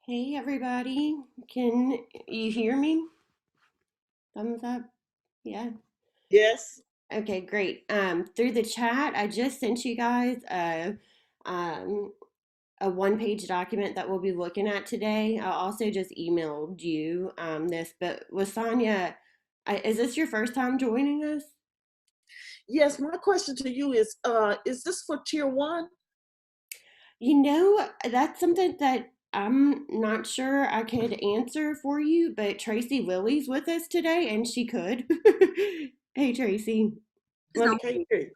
Hey everybody, can you hear me? Thumbs up. Yeah. Yes. Okay, great. Through the chat, I just sent you guys um, a one-page document that we'll be looking at today. I also just emailed you this, but Lasagna, is this your first time joining us? Yes, my question to you is this for tier one? You know, that's something that I'm not sure I could answer for you, but Tracy Lilly's with us today and she could. Hey, Tracy. I Let can't hear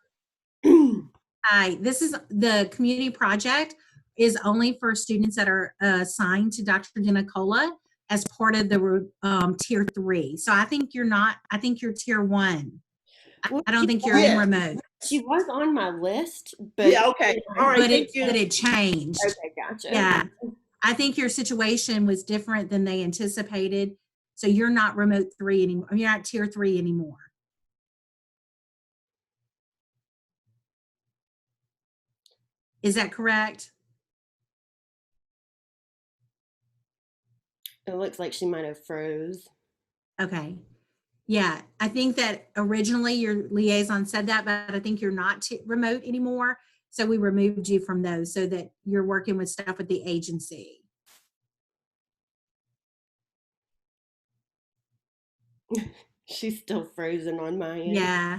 me. Hi, this is the community project is only for students that are assigned to Dr. Denicola as part of the tier 3. So I think you're not, I think you're tier 1. Well, I don't think you're in Yes. remote. she was on my list, but Yeah, okay. All right, But thank you. it changed. okay, gotcha. Yeah. I think your situation was different than they anticipated. So you're not remote 3 anymore. You're not tier 3 anymore. Is that correct? It looks like she might have froze. Okay. Yeah, I think that originally your liaison said that, but I think you're not remote anymore. So we removed you from those so that you're working with stuff with the agency. She's still frozen on my end. Yeah.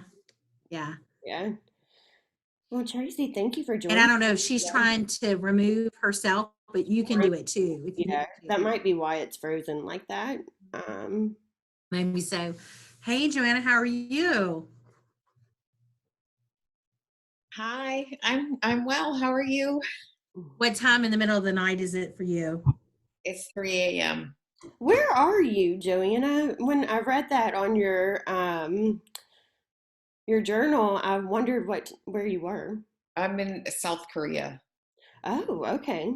Yeah. Yeah. Well, Tracy, thank you for And joining. I don't know if she's trying to remove herself, but you can do it too. If you Yeah, need that to. might be why it's frozen like that. Maybe so. Hey, Joanna, how are you? Hi, I'm well. How are you? What time in the middle of the night is it for you? It's 3 a.m. Where are you, Joanna? When I read that on your journal, I wondered where you were. I'm in South Korea. Oh, okay.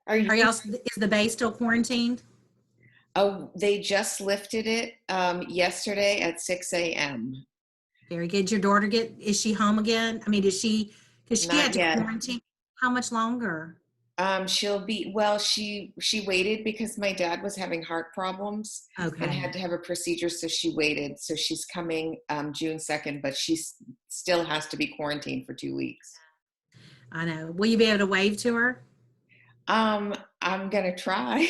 Are you Are y'all, is the base still quarantined? Oh, they just lifted it yesterday at 6 a.m. Very good. Your daughter is she home again? I mean, because she had Not to yet. quarantine. How much longer? She'll be well. She waited because my dad was having heart problems and Okay. had to have a procedure, so she waited. So she's coming June 2nd, but she still has to be quarantined for 2 weeks. I know. Will you be able to wave to her? I'm gonna try.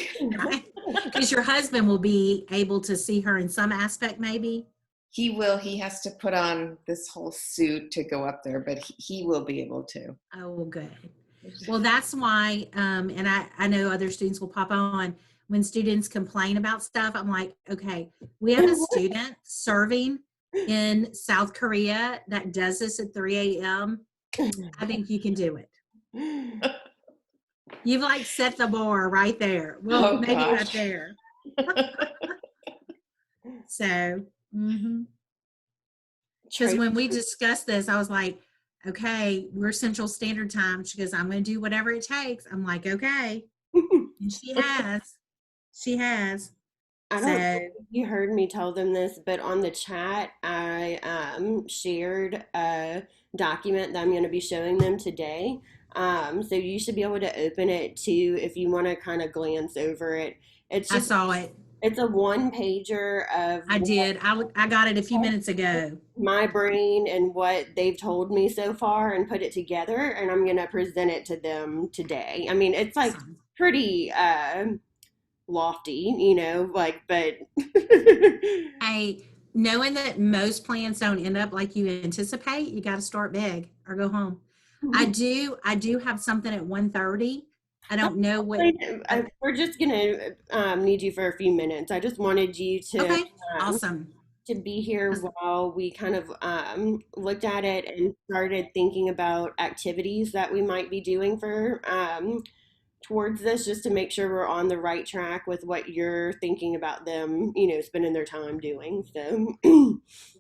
Because your husband will be able to see her in some aspect, maybe. He will. He has to put on this whole suit to go up there, but he will be able to. Oh, well, good. Well, that's why, and I know other students will pop on. When students complain about stuff, I'm like, okay, we have a student serving in South Korea that does this at 3 a.m. I think you can do it. You've like set the bar right there. Well, Oh, maybe gosh. not there. So, because when we discussed this, I was like, okay, we're Central Standard Time. She goes, I'm going to do whatever it takes. I'm like, okay. And she has. She has. I don't know if you heard me tell them this, but on the chat, I shared a document that I'm going to be showing them today. So you should be able to open it too if you want to kind of glance over it. It's I just, saw it. it's a one pager of I did. I got it a few minutes ago. my brain and what they've told me so far and put it together, and I'm going to present it to them today. I mean, it's like Awesome. pretty lofty, like, but Hey, knowing that most plans don't end up like you anticipate, you got to start big or go home. I do have something at 1:30. I don't know what. We're just gonna need you for a few minutes. I just wanted you Okay, um, awesome. to be here while we kind of looked at it and started thinking about activities that we might be doing for towards this, just to make sure we're on the right track with what you're thinking about them, spending their time doing. So,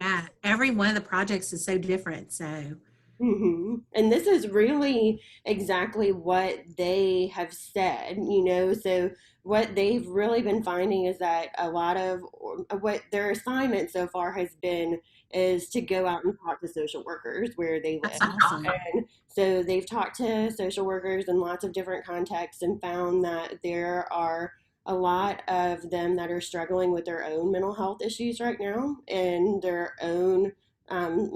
Yeah, every one of the projects is so different. So, and this is really exactly what they have said, So what they've really been finding is that a lot of what their assignment so far has been is to go out and talk to social workers where they that's live. awesome. And so they've talked to social workers in lots of different contexts and found that there are a lot of them that are struggling with their own mental health issues right now and their own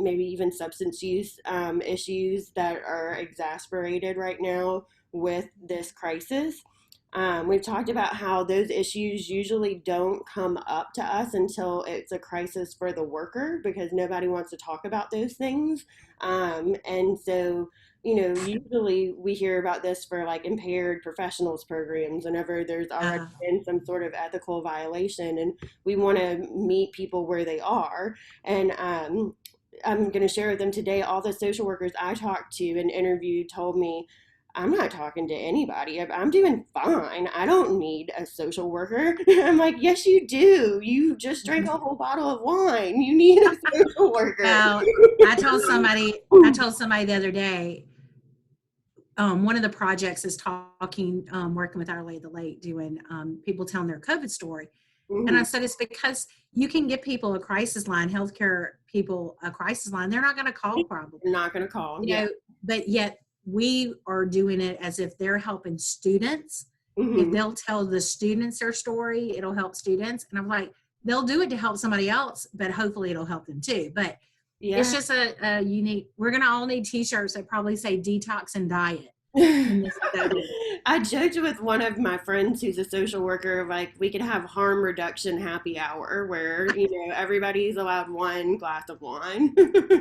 maybe even substance use issues that are exacerbated right now with this crisis. We've talked about how those issues usually don't come up to us until it's a crisis for the worker because nobody wants to talk about those things. And so, usually we hear about this for like impaired professionals programs whenever there's already been some sort of ethical violation, and we want to meet people where they are. And I'm going to share with them today all the social workers I talked to and interviewed told me, I'm not talking to anybody. I'm doing fine. I don't need a social worker. I'm like, yes, you do. You just drank a whole bottle of wine. You need a social worker. Well, I told somebody the other day, one of the projects is talking, working with Our Lady of the Lake, doing people telling their COVID story. And I said, it's because you can give people a crisis line, healthcare people a crisis line. They're not going to call probably. They're not going to call. You know, but yet we are doing it as if they're helping students. If they'll tell the students their story, it'll help students. And I'm like, they'll do it to help somebody else, but hopefully it'll help them too. But it's just a unique, we're going to all need t-shirts that probably say detox and diet. I joked with one of my friends who's a social worker, like we could have harm reduction happy hour where, everybody's allowed one glass of wine.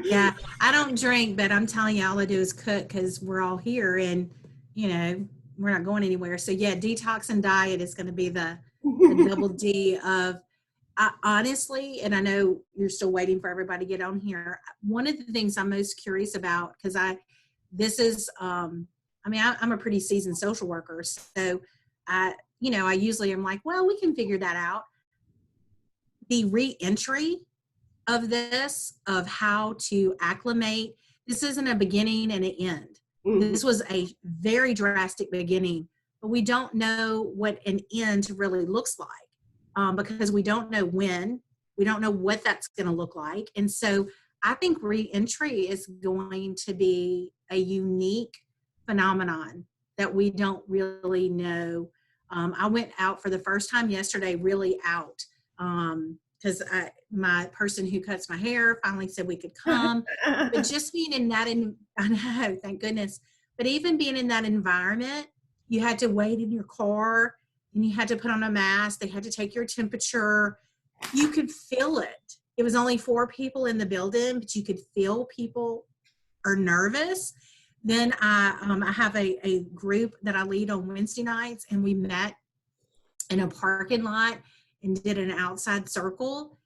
Yeah, I don't drink, but I'm telling you, all I do is cook because we're all here and, we're not going anywhere. So yeah, detox and diet is going to be the double D of, honestly, and I know you're still waiting for everybody to get on here. One of the things I'm most curious about, because I'm a pretty seasoned social worker, so I usually am like, well, we can figure that out. The re-entry of this, of how to acclimate, this isn't a beginning and an end. This was a very drastic beginning, but we don't know what an end really looks like because we don't know when, we don't know what that's going to look like. And so I think re-entry is going to be a unique phenomenon that we don't really know. I went out for the first time yesterday, really out, because my person who cuts my hair finally said we could come. But just being in that, I know, thank goodness. But even being in that environment, you had to wait in your car and you had to put on a mask. They had to take your temperature. You could feel it. It was only 4 people in the building, but you could feel people are nervous. Then I have a group that I lead on Wednesday nights, and we met in a parking lot and did an outside circle.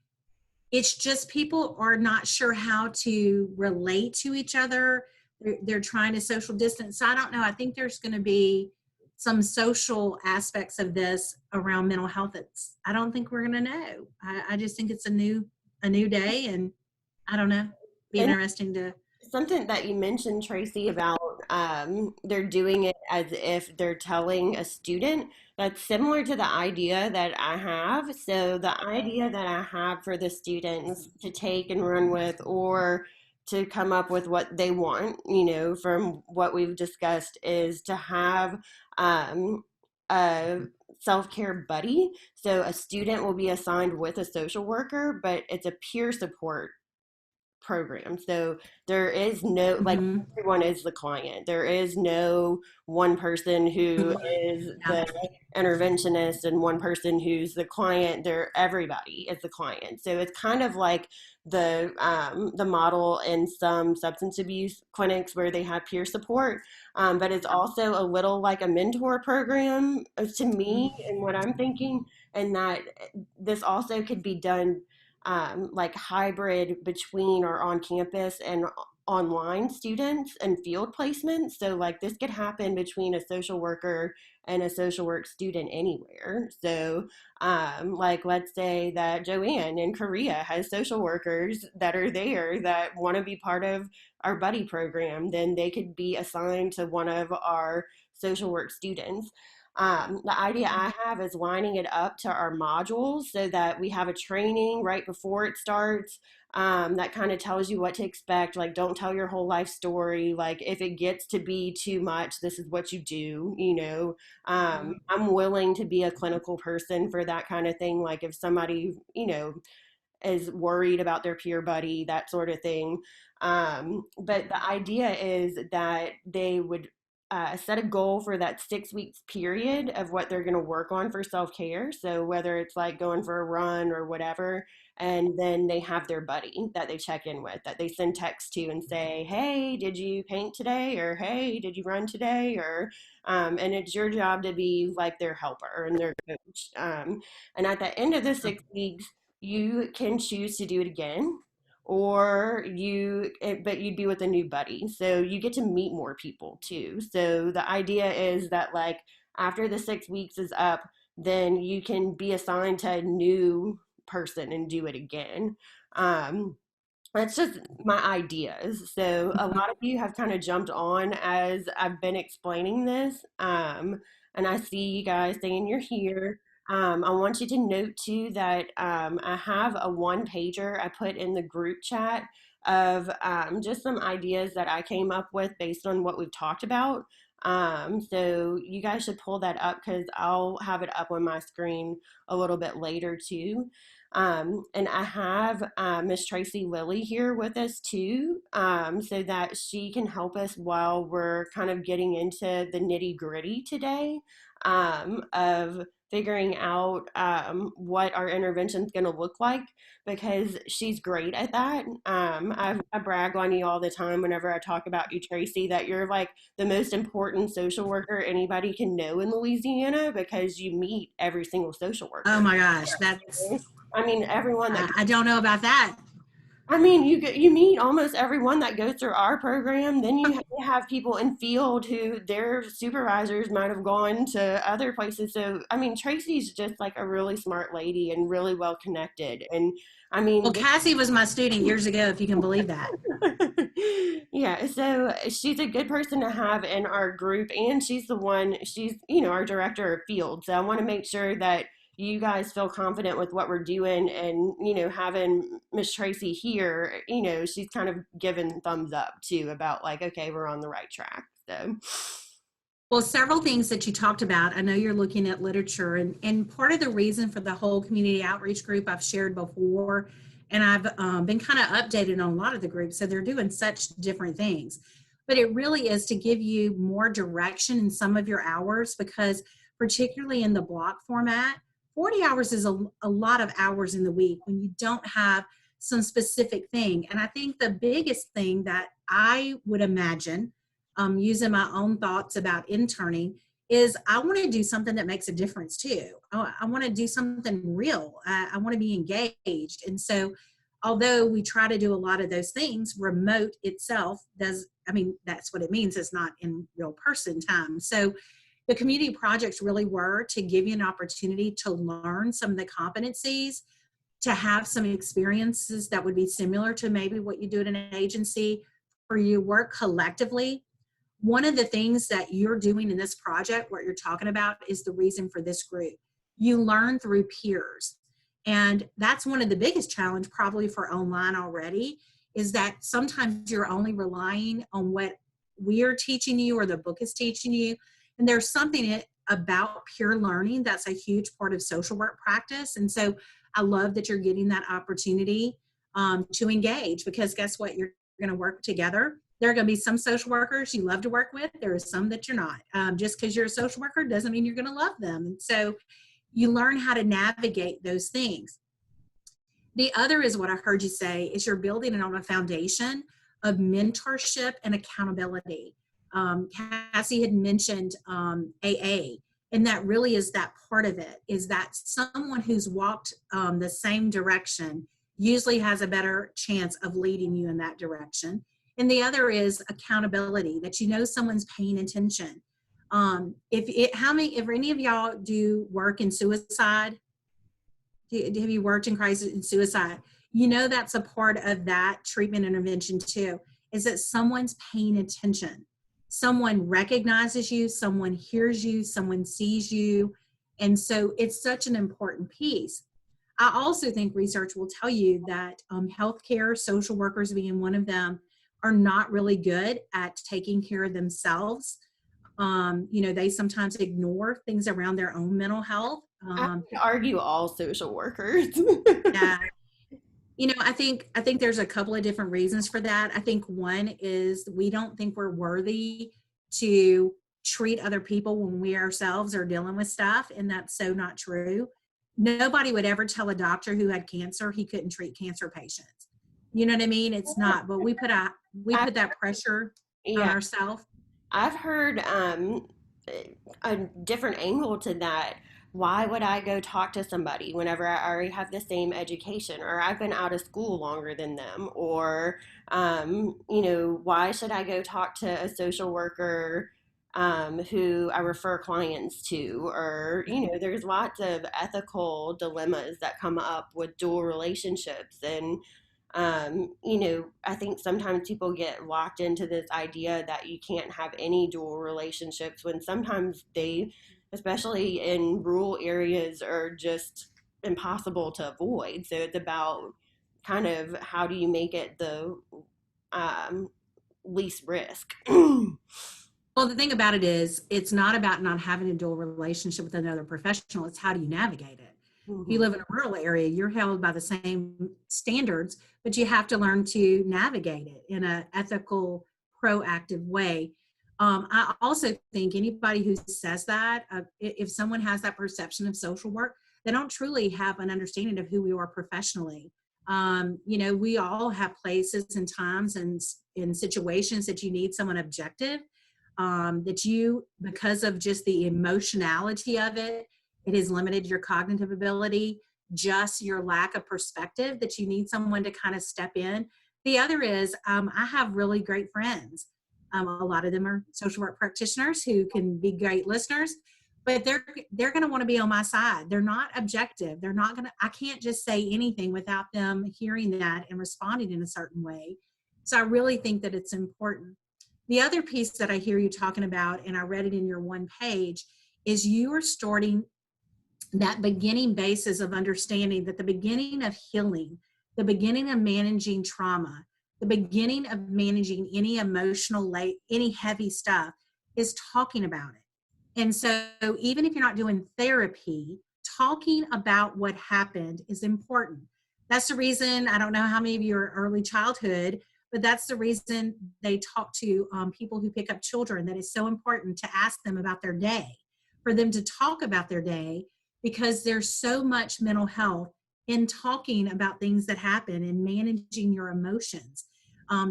It's just people are not sure how to relate to each other. They're trying to social distance. So I don't know. I think there's going to be some social aspects of this around mental health. I don't think we're going to know. I just think it's a new day, and I don't know. Be interesting to. Something that you mentioned, Tracy, about they're doing it as if they're telling a student, that's similar to the idea that I have. So the idea that I have for the students to take and run with or to come up with what they want, from what we've discussed, is to have a self-care buddy. So a student will be assigned with a social worker, but it's a peer support program. So there is no, like, Mhm. everyone is the client. There is no one person who is Yeah. the interventionist and one person who's the client. Everybody is the client. So it's kind of like the model in some substance abuse clinics where they have peer support, but it's also a little like a mentor program to me and what I'm thinking, and that this also could be done like hybrid between or on campus and online students and field placements. So like this could happen between a social worker and a social work student anywhere. So like let's say that Joanne in Korea has social workers that are there that want to be part of our buddy program, then they could be assigned to one of our social work students. The idea I have is lining it up to our modules so that we have a training right before it starts, that kind of tells you what to expect. Like, don't tell your whole life story. Like, if it gets to be too much, this is what you do, I'm willing to be a clinical person for that kind of thing. Like, if somebody, is worried about their peer buddy, that sort of thing. But the idea is that they would set a goal for that 6 weeks period of what they're going to work on for self-care. So whether it's like going for a run or whatever, and then they have their buddy that they check in with, that they send text to and say, hey, did you paint today? Or hey, did you run today? Or and it's your job to be like their helper and their coach. And at the end of the 6 weeks, you can choose to do it again, or but you'd be with a new buddy, so you get to meet more people too. So the idea is that, like, after the 6 weeks is up, then you can be assigned to a new person and do it again. That's just my ideas. So a lot of you have kind of jumped on as I've been explaining this. And I see you guys saying you're here. I want you to note too that I have a one pager I put in the group chat of just some ideas that I came up with based on what we've talked about. So you guys should pull that up because I'll have it up on my screen a little bit later too. And I have Miss Tracy Lilly here with us too, so that she can help us while we're kind of getting into the nitty gritty today, of figuring out what our intervention is going to look like, because she's great at that. I brag on you all the time whenever I talk about you, Tracy, that you're like the most important social worker anybody can know in Louisiana, because you meet every single social worker. Oh my gosh, that's, I mean, everyone that I don't know about that. I mean, you meet almost everyone that goes through our program. Then you have people in field who their supervisors might have gone to other places. So, I mean, Tracy's just like a really smart lady and really well connected. And I mean, Well, Cassie was my student years ago, if you can believe that. yeah, so she's a good person to have in our group, and she's our director of field. So I want to make sure that you guys feel confident with what we're doing, and having Miss Tracy here, she's kind of given thumbs up too about like, okay, we're on the right track. So Well, several things that you talked about. I know you're looking at literature, and part of the reason for the whole community outreach group I've shared before, and I've been kind of updated on a lot of the groups, so they're doing such different things. But it really is to give you more direction in some of your hours, because particularly in the block format, 40 hours is a lot of hours in the week when you don't have some specific thing. And I think the biggest thing that I would imagine, using my own thoughts about interning, is I want to do something that makes a difference too. I want to do something real. I want to be engaged. And so, although we try to do a lot of those things, remote itself does, I mean, that's what it means. It's not in real person time. So the community projects really were to give you an opportunity to learn some of the competencies, to have some experiences that would be similar to maybe what you do at an agency, or you work collectively. One of the things that you're doing in this project, what you're talking about, is the reason for this group. You learn through peers. And that's one of the biggest challenge probably for online already, is that sometimes you're only relying on what we're teaching you or the book is teaching you. And there's something about peer learning that's a huge part of social work practice. And so I love that you're getting that opportunity to engage, because guess what? You're going to work together. There are going to be some social workers you love to work with. There are some that you're not. Just because you're a social worker doesn't mean you're going to love them. And so you learn how to navigate those things. The other is what I heard you say is you're building it on a foundation of mentorship and accountability. Cassie had mentioned AA, and that really is that part of it, is that someone who's walked the same direction usually has a better chance of leading you in that direction. And the other is accountability, that you know someone's paying attention. If any of y'all do work in suicide, have you worked in crisis and suicide? You know that's a part of that treatment intervention too, is that someone's paying attention. Someone recognizes you, someone hears you, someone sees you. And so it's such an important piece. I also think research will tell you that healthcare, social workers being one of them, are not really good at taking care of themselves. They sometimes ignore things around their own mental health. I would argue all social workers. Yeah. I think there's a couple of different reasons for that. I think one is we don't think we're worthy to treat other people when we ourselves are dealing with stuff, and that's so not true. Nobody would ever tell a doctor who had cancer he couldn't treat cancer patients. You know what I mean? It's not, but we put that pressure on ourselves. I've heard a different angle to that. Why would I go talk to somebody whenever I already have the same education, or I've been out of school longer than them, or why should I go talk to a social worker who I refer clients to, or there's lots of ethical dilemmas that come up with dual relationships. And I think sometimes people get locked into this idea that you can't have any dual relationships, when sometimes they, especially in rural areas, are just impossible to avoid. So it's about kind of how do you make it the least risk. Well, the thing about it is, it's not about not having a dual relationship with another professional. It's how do you navigate it? Mm-hmm. If you live in a rural area, you're held by the same standards, but you have to learn to navigate it in an ethical, proactive way. I also think anybody who says that, if someone has that perception of social work, they don't truly have an understanding of who we are professionally. We all have places and times and in situations that you need someone objective, that you, because of just the emotionality of it, it has limited your cognitive ability, just your lack of perspective, that you need someone to kind of step in. The other is, I have really great friends. A lot of them are social work practitioners who can be great listeners, but they're going to want to be on my side. They're not objective. They're not going to, I can't just say anything without them hearing that and responding in a certain way. So I really think that it's important. The other piece that I hear you talking about, and I read it in your one page, is you are starting that beginning basis of understanding that the beginning of healing, the beginning of managing trauma, the beginning of managing any emotional, any heavy stuff is talking about it. And so even if you're not doing therapy, talking about what happened is important. That's the reason, I don't know how many of you are early childhood, but that's the reason they talk to people who pick up children, that it's so important to ask them about their day, for them to talk about their day, because there's so much mental health in talking about things that happen and managing your emotions.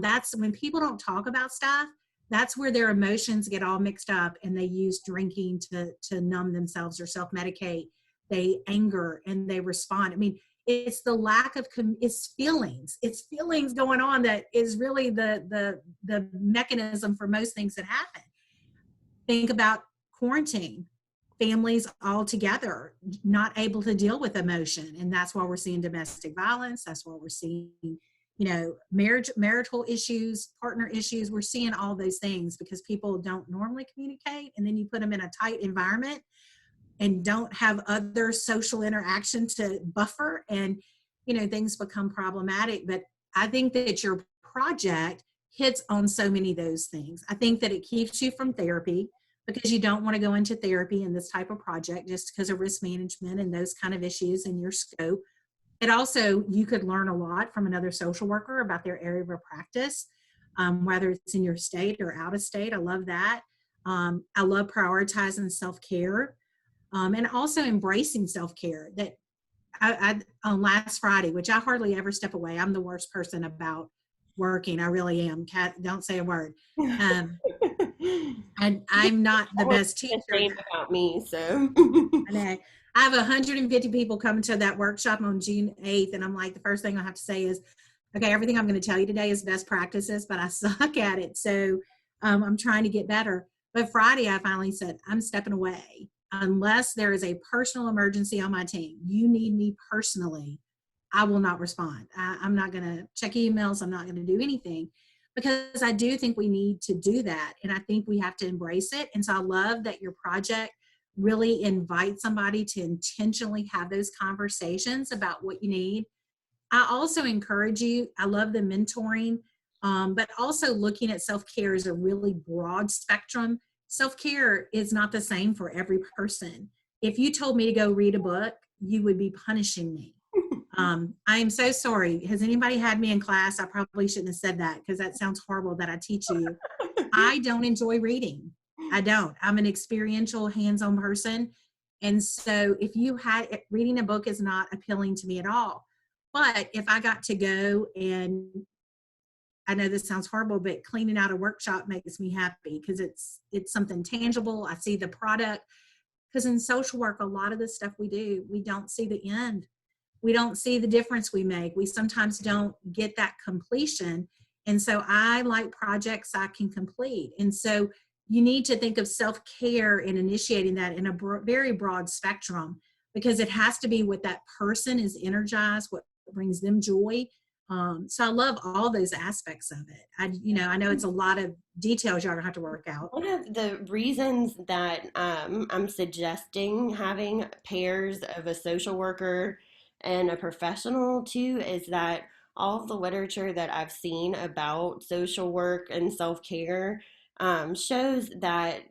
That's when people don't talk about stuff, that's where their emotions get all mixed up, and they use drinking to numb themselves or self-medicate. They anger and they respond. I mean, it's the lack of, it's feelings going on that is really the mechanism for most things that happen. Think about quarantine. Families all together not able to deal with emotion, and that's why we're seeing domestic violence. That's why we're seeing, marital issues, partner issues. We're seeing all those things because people don't normally communicate, and then you put them in a tight environment and don't have other social interaction to buffer, and things become problematic. But I think that your project hits on so many of those things. I think that it keeps you from therapy because you don't want to go into therapy in this type of project just because of risk management and those kind of issues in your scope. It also, you could learn a lot from another social worker about their area of practice, whether it's in your state or out of state. I love that. I love prioritizing self-care and also embracing self-care. That I on last Friday, which I hardly ever step away. I'm the worst person about working. I really am. Kat, don't say a word. And I'm not the best teacher. Shame about me, so. I know. I have 150 people coming to that workshop on June 8th, and I'm like, the first thing I have to say is, okay, everything I'm going to tell you today is best practices, but I suck at it. So I'm trying to get better. But Friday, I finally said, I'm stepping away. Unless there is a personal emergency on my team, you need me personally, I will not respond. I'm not going to check emails. I'm not going to do anything, because I do think we need to do that. And I think we have to embrace it. And so I love that your project really invite somebody to intentionally have those conversations about what you need. I also encourage you, I love the mentoring, but also looking at self-care as a really broad spectrum. Self-care is not the same for every person. If you told me to go read a book, you would be punishing me. I am so sorry. Has anybody had me in class? I probably shouldn't have said that because that sounds horrible that I teach you. I don't enjoy reading. I don't. I'm an experiential, hands-on person. And so if you had, reading a book is not appealing to me at all. But if I got to go and, I know this sounds horrible, but cleaning out a workshop makes me happy because it's something tangible. I see the product. Because in social work, a lot of the stuff we do, we don't see the end. We don't see the difference we make. We sometimes don't get that completion. And so I like projects I can complete. And so you need to think of self-care and initiating that in a very broad spectrum, because it has to be what that person is energized, what brings them joy. So I love all those aspects of it. I know it's a lot of details y'all gonna have to work out. One of the reasons that I'm suggesting having pairs of a social worker and a professional too is that all of the literature that I've seen about social work and self-care shows that,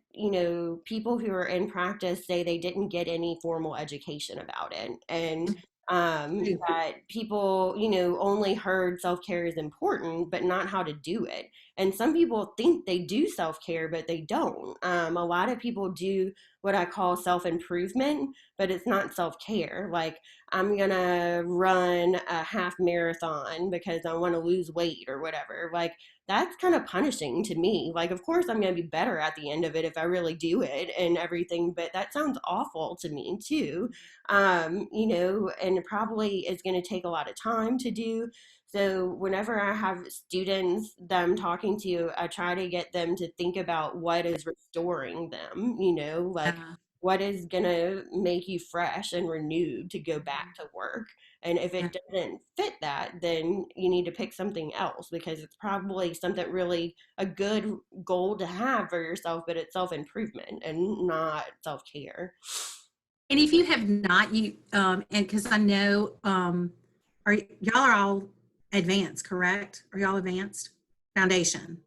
people who are in practice say they didn't get any formal education about it. And that people, only heard self-care is important, but not how to do it. And some people think they do self-care, but they don't. A lot of people do what I call self-improvement, but it's not self-care. Like, I'm going to run a half marathon because I want to lose weight or whatever. Like, that's kind of punishing to me. Like, of course, I'm going to be better at the end of it if I really do it and everything, but that sounds awful to me too. And it probably is going to take a lot of time to do. So whenever I have students that I'm talking to, I try to get them to think about what is restoring them, like what is going to make you fresh and renewed to go back to work. And if it doesn't fit that, then you need to pick something else, because it's probably something really a good goal to have for yourself, but it's self-improvement and not self-care. And if you have not, and because I know, y'all are all advanced, correct? Are y'all advanced? Foundation.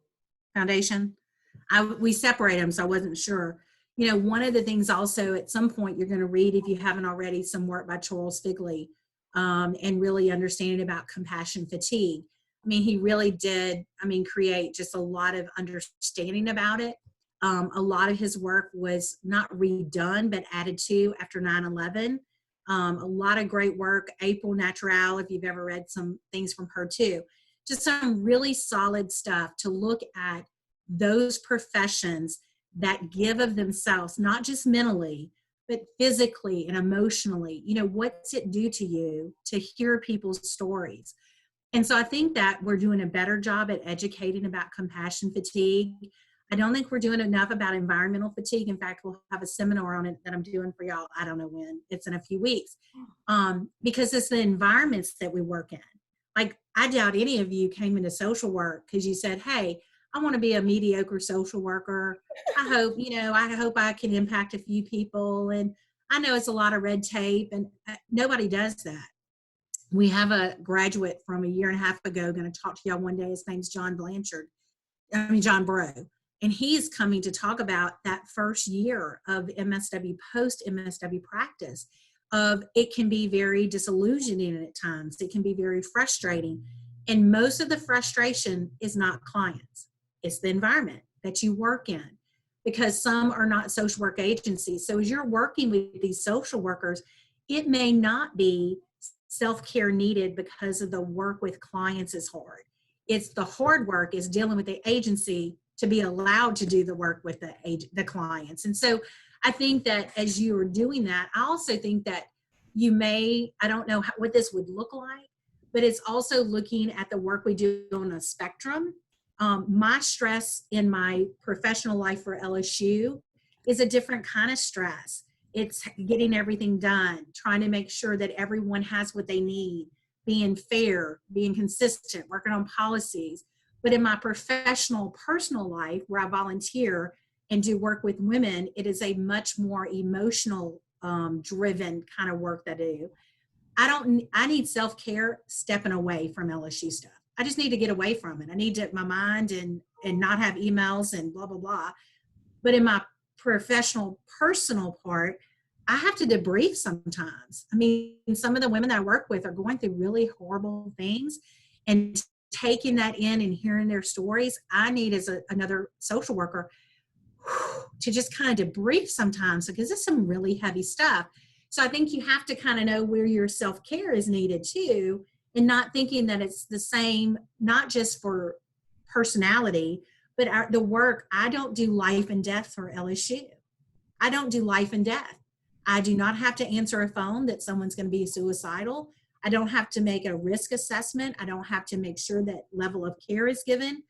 We separate them, so I wasn't sure. One of the things also at some point you're going to read, if you haven't already, some work by Charles Figley, and really understanding about compassion fatigue. I mean, he really did, create just a lot of understanding about it. A lot of his work was not redone, but added to after 9/11. A lot of great work. April Natural, if you've ever read some things from her too. Just some really solid stuff to look at those professions that give of themselves, not just mentally, but physically and emotionally. What's it do to you to hear people's stories? And so I think that we're doing a better job at educating about compassion fatigue. I don't think we're doing enough about environmental fatigue. In fact, we'll have a seminar on it that I'm doing for y'all. I don't know when. It's in a few weeks. Because it's the environments that we work in. Like, I doubt any of you came into social work because you said, hey, I want to be a mediocre social worker. I hope I can impact a few people. And I know it's a lot of red tape, and nobody does that. We have a graduate from a year and a half ago going to talk to y'all one day. His name's John Bro. And he's coming to talk about that first year of MSW, post MSW practice. It can be very disillusioning at times. It can be very frustrating. And most of the frustration is not clients. It's the environment that you work in, because some are not social work agencies. So as you're working with these social workers, it may not be self-care needed because of the work with clients is hard. It's the hard work is dealing with the agency to be allowed to do the work with the clients. And so I think that as you are doing that, I also think that you may, I don't know what this would look like, but it's also looking at the work we do on a spectrum. My stress in my professional life for LSU is a different kind of stress. It's getting everything done, trying to make sure that everyone has what they need, being fair, being consistent, working on policies. But in my professional, personal life, where I volunteer and do work with women, it is a much more emotional driven kind of work that I do. I need self-care stepping away from LSU stuff. I just need to get away from it. I need to my mind and not have emails and blah, blah, blah. But in my professional, personal part, I have to debrief sometimes. I mean, some of the women that I work with are going through really horrible things, and taking that in and hearing their stories, I need as another social worker to just kind of debrief sometimes, because it's some really heavy stuff. So I think you have to kind of know where your self-care is needed too, and not thinking that it's the same, not just for personality, but the work. I don't do life and death for LSU. I don't do life and death. I do not have to answer a phone that someone's going to be suicidal. I don't have to make a risk assessment. I don't have to make sure that level of care is given.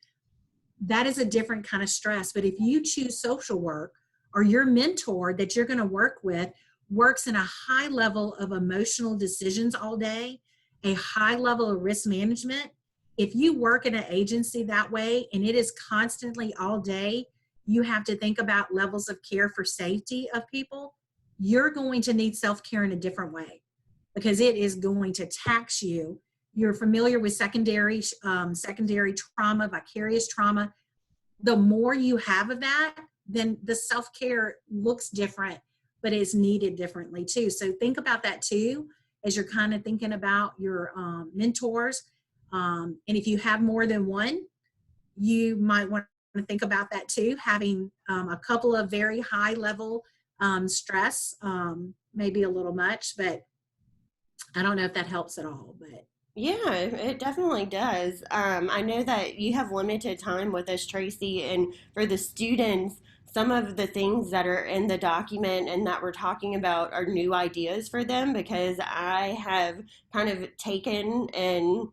That is a different kind of stress. But if you choose social work, or your mentor that you're going to work with works in a high level of emotional decisions all day, a high level of risk management, if you work in an agency that way and it is constantly all day, you have to think about levels of care for safety of people, you're going to need self-care in a different way, because it is going to tax you. You're familiar with secondary trauma, vicarious trauma. The more you have of that, then the self-care looks different, but is needed differently too. So think about that too, as you're kind of thinking about your mentors. And if you have more than one, you might want to think about that too. Having a couple of very high level stress may be a little much, but I don't know if that helps at all. But Yeah, it definitely does. I know that you have limited time with us, Tracy, and for the students, some of the things that are in the document and that we're talking about are new ideas for them, because I have kind of taken and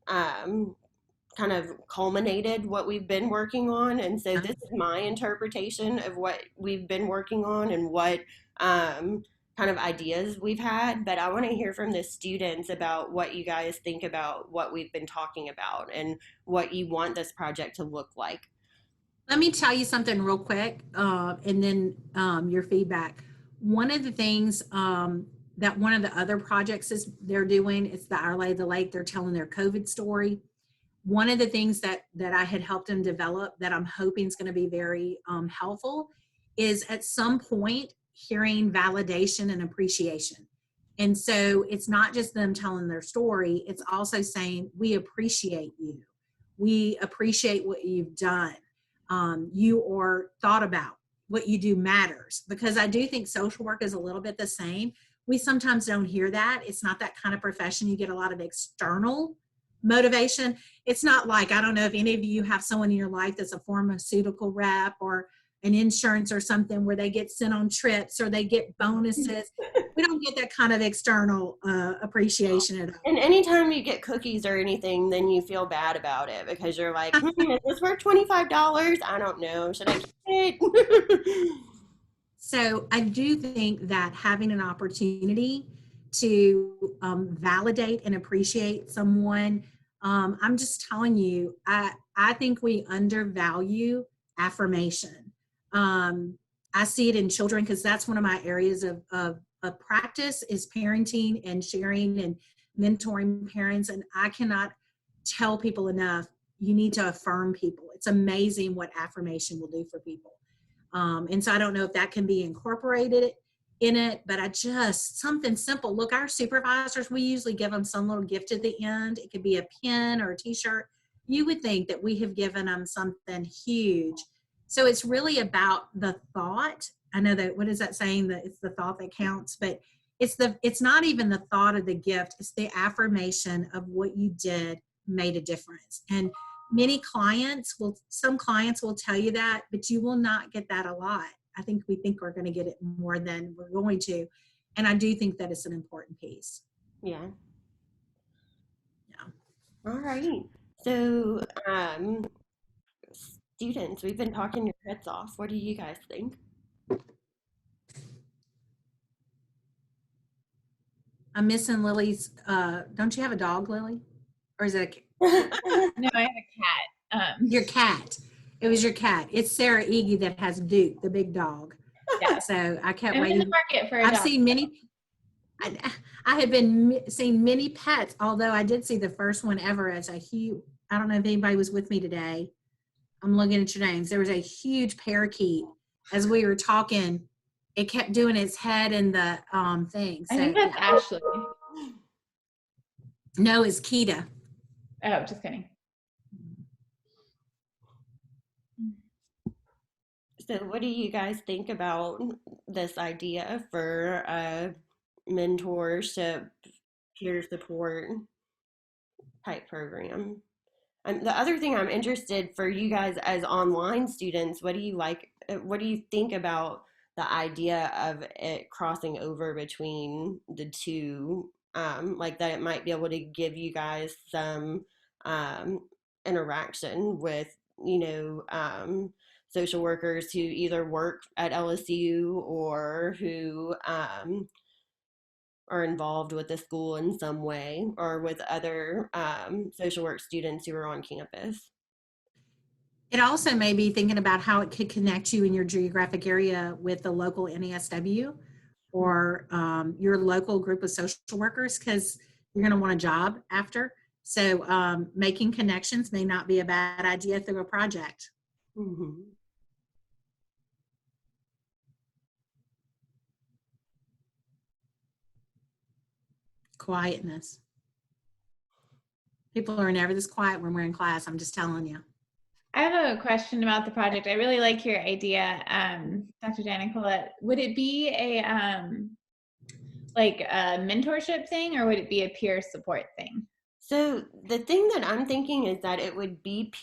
kind of culminated what we've been working on. And so this is my interpretation of what we've been working on and what kind of ideas we've had. But I want to hear from the students about what you guys think about what we've been talking about and what you want this project to look like. let me tell you something real quick, and then your feedback. One of the things that one of the other projects is they're doing, it's the Our Lady of the Lake. They're telling their COVID story. One of the things that I had helped them develop that I'm hoping is going to be very helpful is at some point hearing validation and appreciation. And so it's not just them telling their story, it's also saying, we appreciate you. We appreciate what you've done. You are thought about. What you do matters. Because I do think social work is a little bit the same. We sometimes don't hear that. It's not that kind of profession. You get a lot of external motivation. It's not like, I don't know if any of you have someone in your life that's a pharmaceutical rep or an insurance or something where they get sent on trips or they get bonuses. We don't get that kind of external appreciation at all. And anytime you get cookies or anything, then you feel bad about it because you're like, is this worth $25? I don't know. Should I keep it? So I do think that having an opportunity to validate and appreciate someone, I'm just telling you, I think we undervalue affirmation. I see it in children because that's one of my areas of practice is parenting and sharing and mentoring parents, and I cannot tell people enough, you need to affirm people. It's amazing what affirmation will do for people. And so I don't know if that can be incorporated in it, but I just, something simple. Look, our supervisors, we usually give them some little gift at the end. It could be a pen or a t-shirt. You would think that we have given them something huge. So it's really about the thought. I know that, what is that saying? That it's the thought that counts, but it's not even the thought of the gift. It's the affirmation of what you did made a difference. And some clients will tell you that, but you will not get that a lot. I think we think we're going to get it more than we're going to. And I do think that it's an important piece. Yeah. Yeah. All right. So, students, we've been talking your heads off. What do you guys think? I'm missing Lily's, don't you have a dog, Lily? Or is it No, I have a cat. your cat? It was your cat. It's Sarah Iggy that has Duke, the big dog. Yeah. So I kept I'm in the waiting. market for a I've dog. seen many. I have been seeing many pets, although I did see the first one ever as a huge. I don't know if anybody was with me today. I'm looking at your names. There was a huge parakeet. As we were talking, it kept doing its head in the thing. I think So, that's Ashley. no, it's Kita. Oh, just kidding. So, what do you guys think about this idea for a mentorship, peer support type program? And the other thing I'm interested for you guys as online students, what do you think about the idea of it crossing over between the two? Like that it might be able to give you guys some interaction with, social workers who either work at LSU or who are involved with the school in some way, or with other social work students who are on campus. It also may be thinking about how it could connect you in your geographic area with the local NASW or your local group of social workers, because you're going to want a job after. So making connections may not be a bad idea through a project. Mm-hmm. Quietness. People are never this quiet when we're in class. I'm just telling you. I have a question about the project. I really like your idea, Dr. Danicola. Would it be a like a mentorship thing, or would it be a peer support thing? So the thing that I'm thinking is that it would be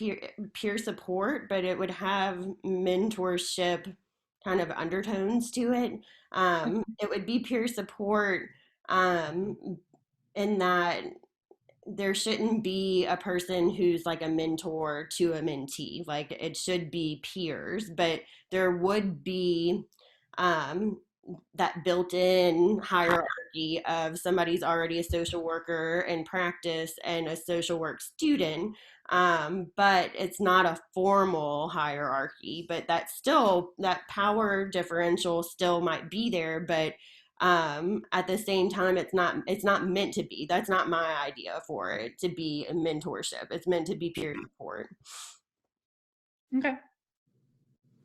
peer support, but it would have mentorship kind of undertones to it. It would be peer support in that there shouldn't be a person who's like a mentor to a mentee. Like it should be peers, but there would be that built-in hierarchy of somebody's already a social worker in practice and a social work student, but it's not a formal hierarchy. But that's still, that power differential still might be there, but at the same time, it's not meant to be. That's not my idea for it to be a mentorship. It's meant to be peer support. Okay.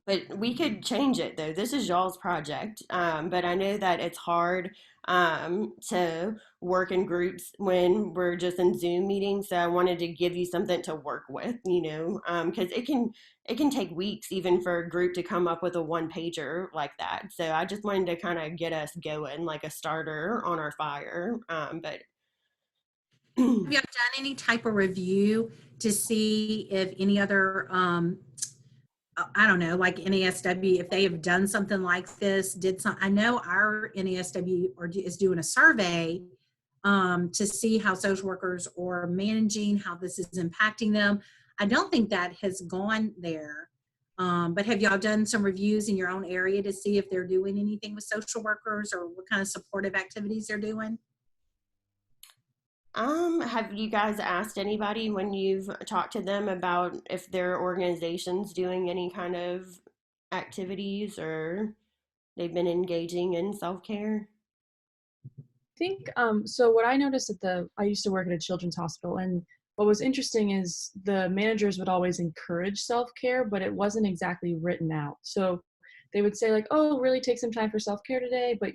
But we could change it though. This is y'all's project. But I know that it's hard to work in groups when we're just in Zoom meetings. So I wanted to give you something to work with, because it can take weeks even for a group to come up with a one pager like that. So I just wanted to kind of get us going, like a starter on our fire. But have you done any type of review to see if any other I don't know, like NASW, if they have done something like this, I know our NASW is doing a survey to see how social workers are managing, how this is impacting them. I don't think that has gone there. But have y'all done some reviews in your own area to see if they're doing anything with social workers or what kind of supportive activities they're doing? Have you guys asked anybody when you've talked to them about if their organization's doing any kind of activities or they've been engaging in self-care? think so what I noticed I used to work at a children's hospital, and what was interesting is the managers would always encourage self-care, but it wasn't exactly written out. So they would say like, oh, really take some time for self-care today, but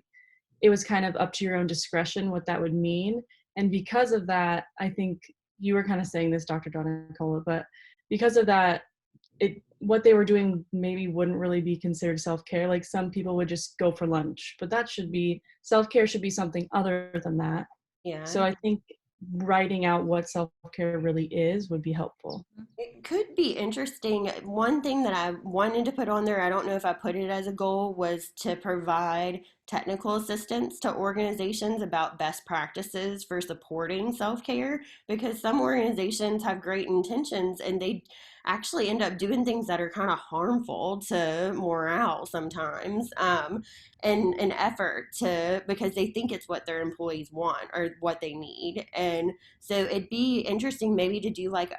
it was kind of up to your own discretion what that would mean. And because of that, I think you were kind of saying this, Dr. Donicola, but because of that, what they were doing maybe wouldn't really be considered self-care. Like some people would just go for lunch, but self-care should be something other than that. Yeah. So I think writing out what self-care really is would be helpful. It could be interesting. One thing that I wanted to put on there, I don't know if I put it as a goal, was to provide technical assistance to organizations about best practices for supporting self-care, because some organizations have great intentions and they actually end up doing things that are kind of harmful to morale sometimes, in an effort because they think it's what their employees want or what they need. And so it'd be interesting maybe to do like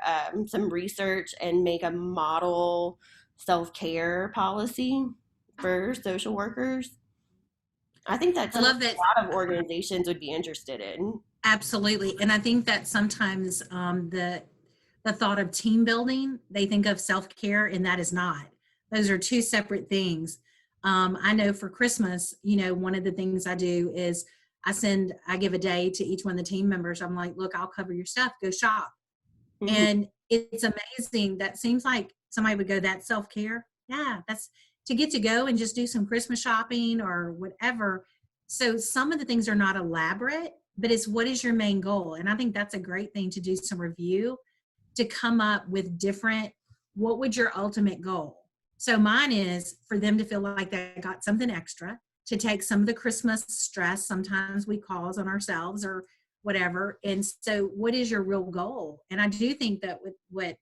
some research and make a model self-care policy for social workers. I think that's I love that. a lot of organizations would be interested in. Absolutely. And I think that sometimes the thought of team building, they think of self-care, and that is not. Those are two separate things. I know for Christmas, one of the things I do is I give a day to each one of the team members. I'm like, look, I'll cover your stuff, go shop. Mhm. And it's amazing. That seems like somebody would go, that's self-care. Yeah, that's to get to go and just do some Christmas shopping or whatever. So some of the things are not elaborate, but it's what is your main goal? And I think that's a great thing to do some review, to come up with what would your ultimate goal? So mine is for them to feel like they got something extra, to take some of the Christmas stress sometimes we cause on ourselves or whatever. And so what is your real goal? And I do think that with what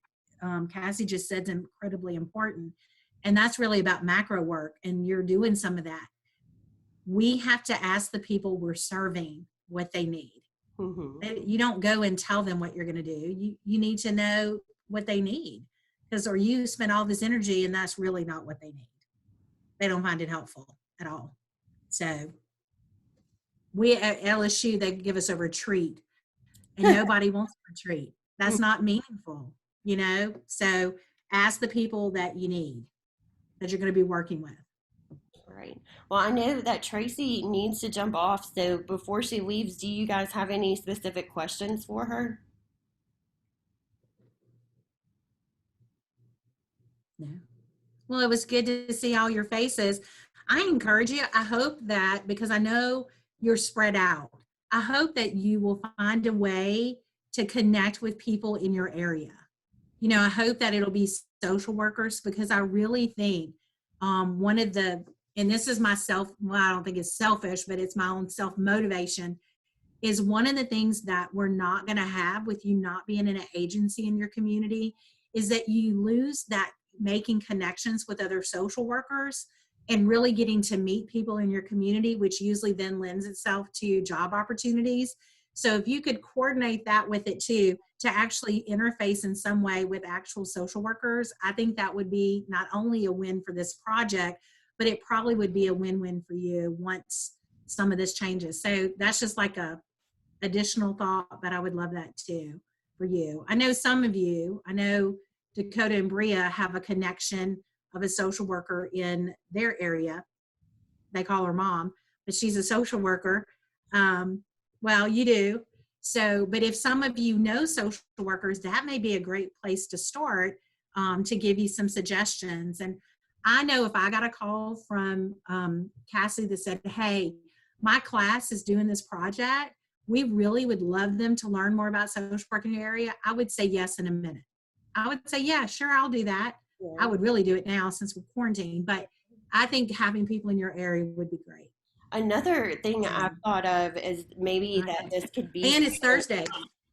Cassie just said is incredibly important. And that's really about macro work. And you're doing some of that. We have to ask the people we're serving what they need. Mhm. You don't go and tell them what you're going to do. You need to know what they need, or you spend all this energy and that's really not what they need. They don't find it helpful at all. So we at LSU, they give us a retreat and nobody wants a retreat. That's not meaningful, So ask the people that you need, that you're going to be working with. Right. Well, I know that Tracy needs to jump off. So before she leaves, do you guys have any specific questions for her? No. Well, it was good to see all your faces. I encourage you. I hope that, because I know you're spread out, I hope that you will find a way to connect with people in your area. I hope that it'll be social workers, because I really think and this is myself, well, I don't think it's selfish, but it's my own self-motivation, is one of the things that we're not going to have with you not being in an agency in your community is that you lose that making connections with other social workers and really getting to meet people in your community, which usually then lends itself to job opportunities. So if you could coordinate that with it too, to actually interface in some way with actual social workers, I think that would be not only a win for this project, but it probably would be a win-win for you once some of this changes. So that's just like a additional thought, but I would love that too for you. I know some of you, Dakota and Bria have a connection of a social worker in their area. They call her mom, but she's a social worker. Well, you do. So, but if some of you know social workers, that may be a great place to start, to give you some suggestions. And I know if I got a call from Cassie that said, hey, my class is doing this project, we really would love them to learn more about social work in your area, I would say yes in a minute. I would say, yeah, sure, I'll do that. Yeah. I would really do it now since we're quarantined, but I think having people in your area would be great. Another thing I've thought of is maybe that this could be, and it's Thursday.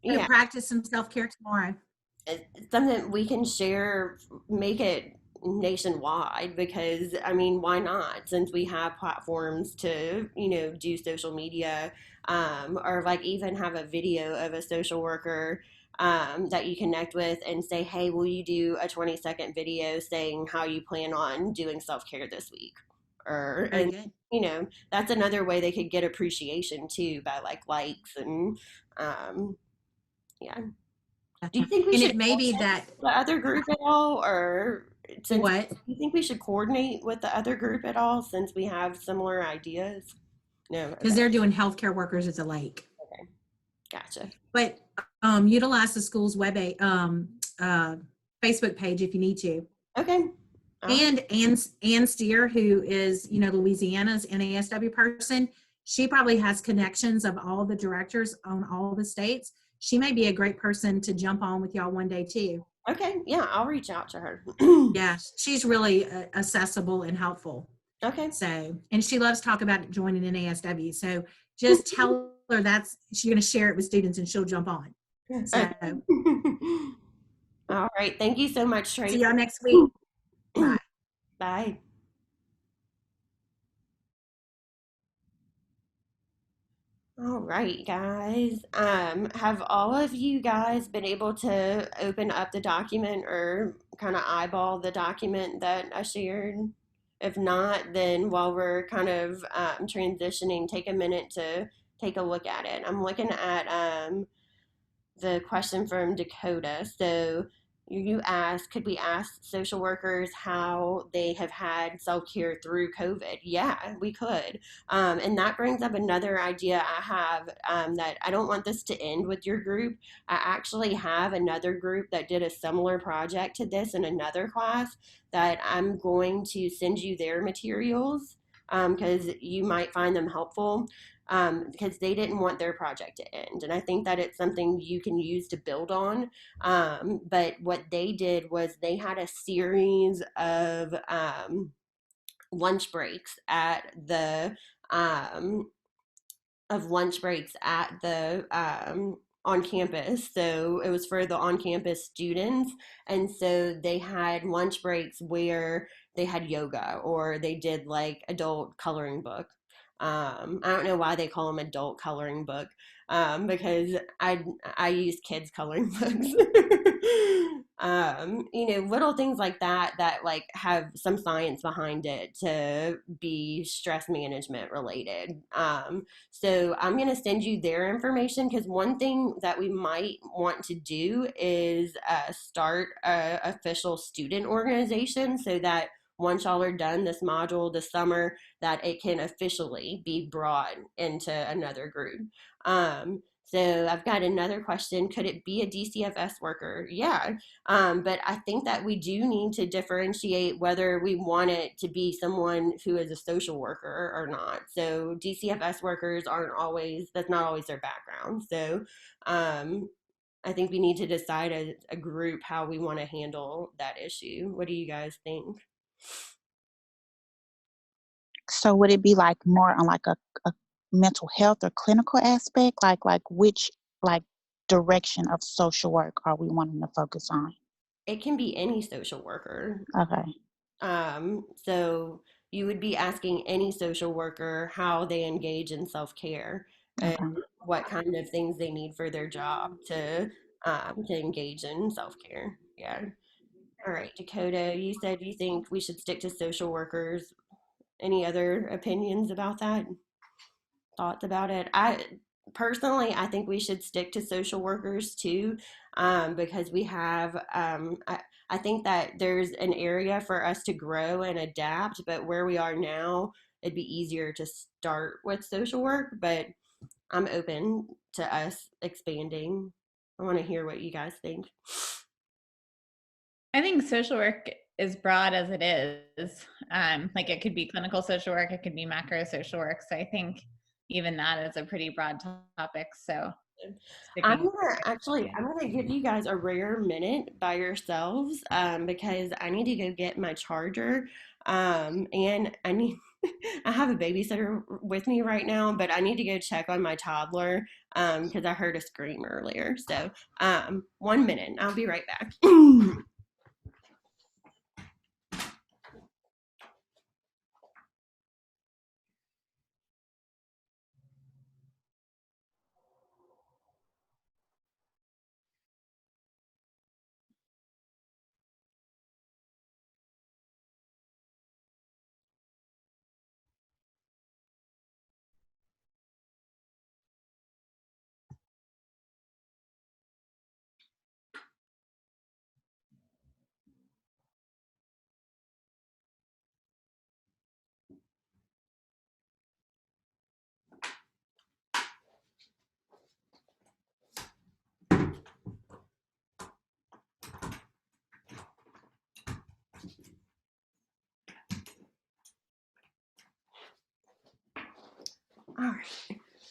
Yeah, practice some self-care tomorrow. It's something we can share, make it nationwide, because why not, since we have platforms to do social media, or like even have a video of a social worker that you connect with and say, hey, will you do a 20-second video saying how you plan on doing self-care this week or Very and good. you know, that's another way they could get appreciation too, by like likes and um yeah. That's Do you right. think we And should it may be coordinate that with the other group at all, or since what? do you think we should coordinate with the other group at all since we have similar ideas? No, Because okay, they're doing healthcare workers at the lake. okay, gotcha. But utilize the school's uh, Facebook page if you need to. Okay, all right. And Ann Steer, who is, Louisiana's NASW person, she probably has connections of all the directors on all the states. She may be a great person to jump on with y'all one day too. Okay, yeah, I'll reach out to her. Yeah, she's really accessible and helpful. Okay. So, and she loves talk about joining NASW. So just tell her she's going to share it with students and she'll jump on. So, Okay. All right. Thank you so much, see Tracy. y'all next week. Bye. Bye. All right, guys. Have all of you guys been able to open up the document or kind of eyeball the document that I shared? If not, then while we're kind of transitioning, take a minute to take a look at it. I'm looking at the question from Dakota. So you asked, could we ask social workers how they have had self-care through COVID? Yeah, we could. And that brings up another idea I have, that I don't want this to end with your group. I actually have another group that did a similar project to this in another class that I'm going to send you their materials, because you might find them helpful, because they didn't want their project to end. And I think that it's something you can use to build on. But what they did was they had a series of lunch breaks at the um, on campus. So it was for the on campus students. And so they had lunch breaks where they had yoga or they did like adult coloring book. I don't know why they call them adult coloring book, because I use kids coloring books. Little things like that that like have some science behind it to be stress management related. So I'm going to send you their information, because one thing that we might want to do is start a official student organization, so that once y'all are done this module this summer, that it can officially be brought into another group. So I've got another question. Could it be a DCFS worker? Yeah. But I think that we do need to differentiate whether we want it to be someone who is a social worker or not. So DCFS workers that's not always their background. So I think we need to decide as a group how we want to handle that issue. What do you guys think? So would it be like more on like a mental health or clinical aspect? Like which like direction of social work are we wanting to focus on? It can be any social worker. Okay. So you would be asking any social worker how they engage in self-care and Okay. what kind of things they need for their job to engage in self-care. Yeah. All right, Dakota, you said you think we should stick to social workers. Any other opinions about that? Thoughts about it? I think we should stick to social workers too, because we have. I think that there's an area for us to grow and adapt, but where we are now, it'd be easier to start with social work. But I'm open to us expanding. I want to hear what you guys think. I think social work is broad as it is. Like it could be clinical social work, it could be macro social work. So I think even that is a pretty broad topic. So I'm sticking. gonna give you guys a rare minute by yourselves, because I need to go get my charger, and I need I have a babysitter with me right now, but I need to go check on my toddler, because I heard a scream earlier. So 1 minute, I'll be right back.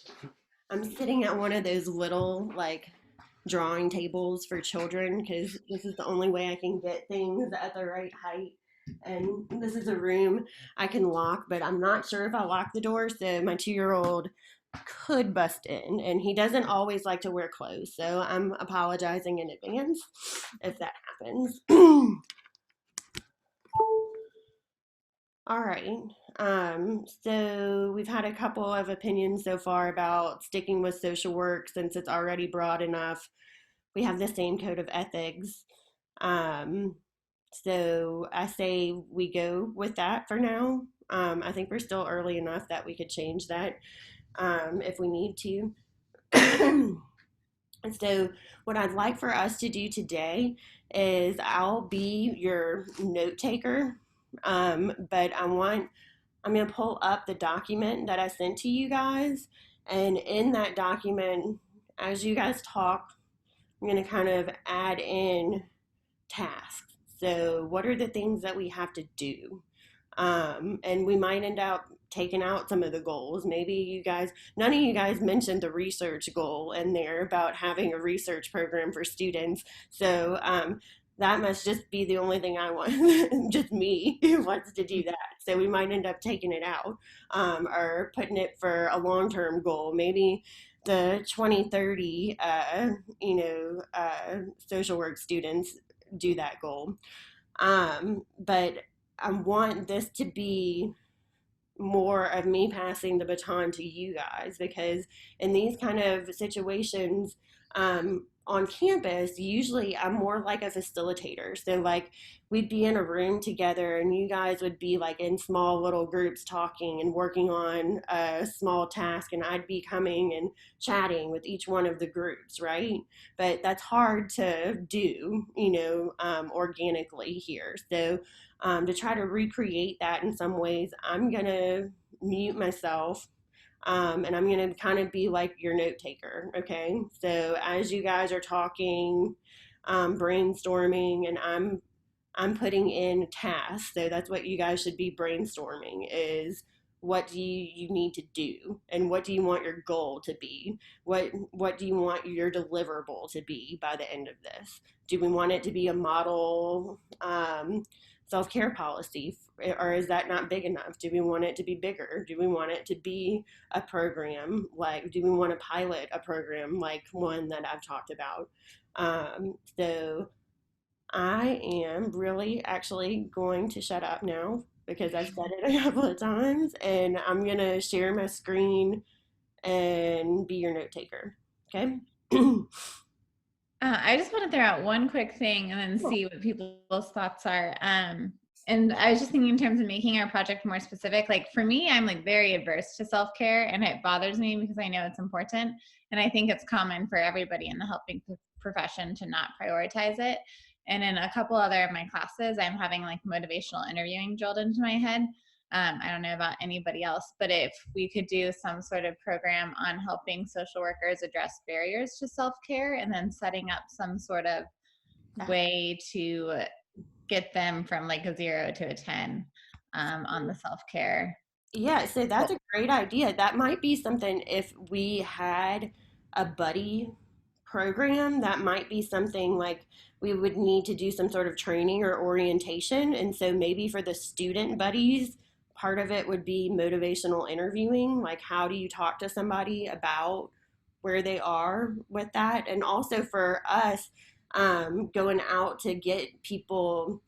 Sorry. I'm sitting at one of those little like drawing tables for children because this is the only way I can get things at the right height. And this is a room I can lock, but I'm not sure if I lock the door. So my 2-year-old could bust in, and he doesn't always like to wear clothes. So I'm apologizing in advance if that happens. All right. So we've had a couple of opinions so far about sticking with social work since it's already broad enough. We have the same code of ethics. So I say we go with that for now. I think we're still early enough that we could change that if we need to. And so what I'd like for us to do today is I'll be your note taker. But I'm going to pull up the document that I sent to you guys. And in that document, as you guys talk, I'm going to kind of add in tasks. So what are the things that we have to do? And we might end up taking out some of the goals. Maybe you guys, none of you guys mentioned the research goal in there about having a research program for students. So that must just be the only thing I want, just me who wants to do that. So we might end up taking it out or putting it for a long-term goal. Maybe the 2030, social work students do that goal. But I want this to be more of me passing the baton to you guys, because in these kind of situations on campus, usually I'm more like a facilitator. So like we'd be in a room together and you guys would be like in small little groups talking and working on a small task, and I'd be coming and chatting with each one of the groups, right? But that's hard to do, organically here. So to try to recreate that in some ways, I'm going to mute myself and I'm going to kind of be like your note taker. Okay. So as you guys are talking, brainstorming, and I'm putting in tasks. So that's what you guys should be brainstorming is what do you need to do, and what do you want your goal to be? What do you want your deliverable to be by the end of this? Do we want it to be a model self-care policy, or is that not big enough? Do we want it to be bigger? Do we want it to be a program? Like, do we want to pilot a program like one that I've talked about? So I am really actually going to shut up now because I've said it a couple of times, and I'm going to share my screen and be your note taker. Okay. I just want to throw out one quick thing and then see what people's thoughts are. And I was just thinking in terms of making our project more specific. Like for me, I'm like very averse to self-care, and it bothers me because I know it's important. And I think it's common for everybody in the helping profession to not prioritize it. And in a couple other of my classes, I'm having like motivational interviewing drilled into my head. I don't know about anybody else, but if we could do some sort of program on helping social workers address barriers to self-care, and then setting up some sort of way to get them from like a 0 to a 10 on the self-care. Yeah, so that's a great idea. That might be something if we had a buddy program, that might be something like we would need to do some sort of training or orientation. And so maybe for the student buddies, part of it would be motivational interviewing. Like, how do you talk to somebody about where they are with that? And also for us, going out to get people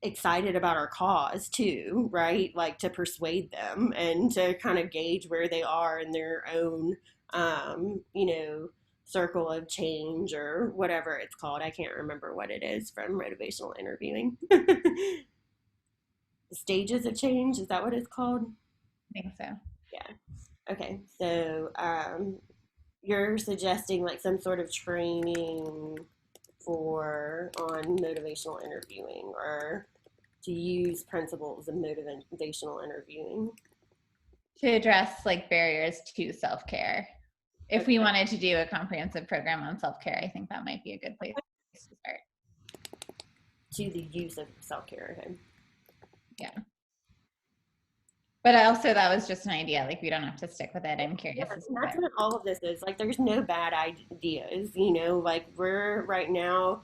excited about our cause too, right? Like to persuade them and to kind of gauge where they are in their own, circle of change or whatever it's called. I can't remember what it is from motivational interviewing. Stages of change, is that what it's called? I think so. Yeah. Okay. So you're suggesting like some sort of training on motivational interviewing, or to use principles of motivational interviewing To address like barriers to self-care. If we wanted to do a comprehensive program on self-care, I think that might be a good place to start. to the use of self-care. Okay. Yeah. But also that was just an idea. Like we don't have to stick with it. I'm curious Yeah, as to and that's what. what all of this is. Like, there's no bad ideas, you know, like we're right now,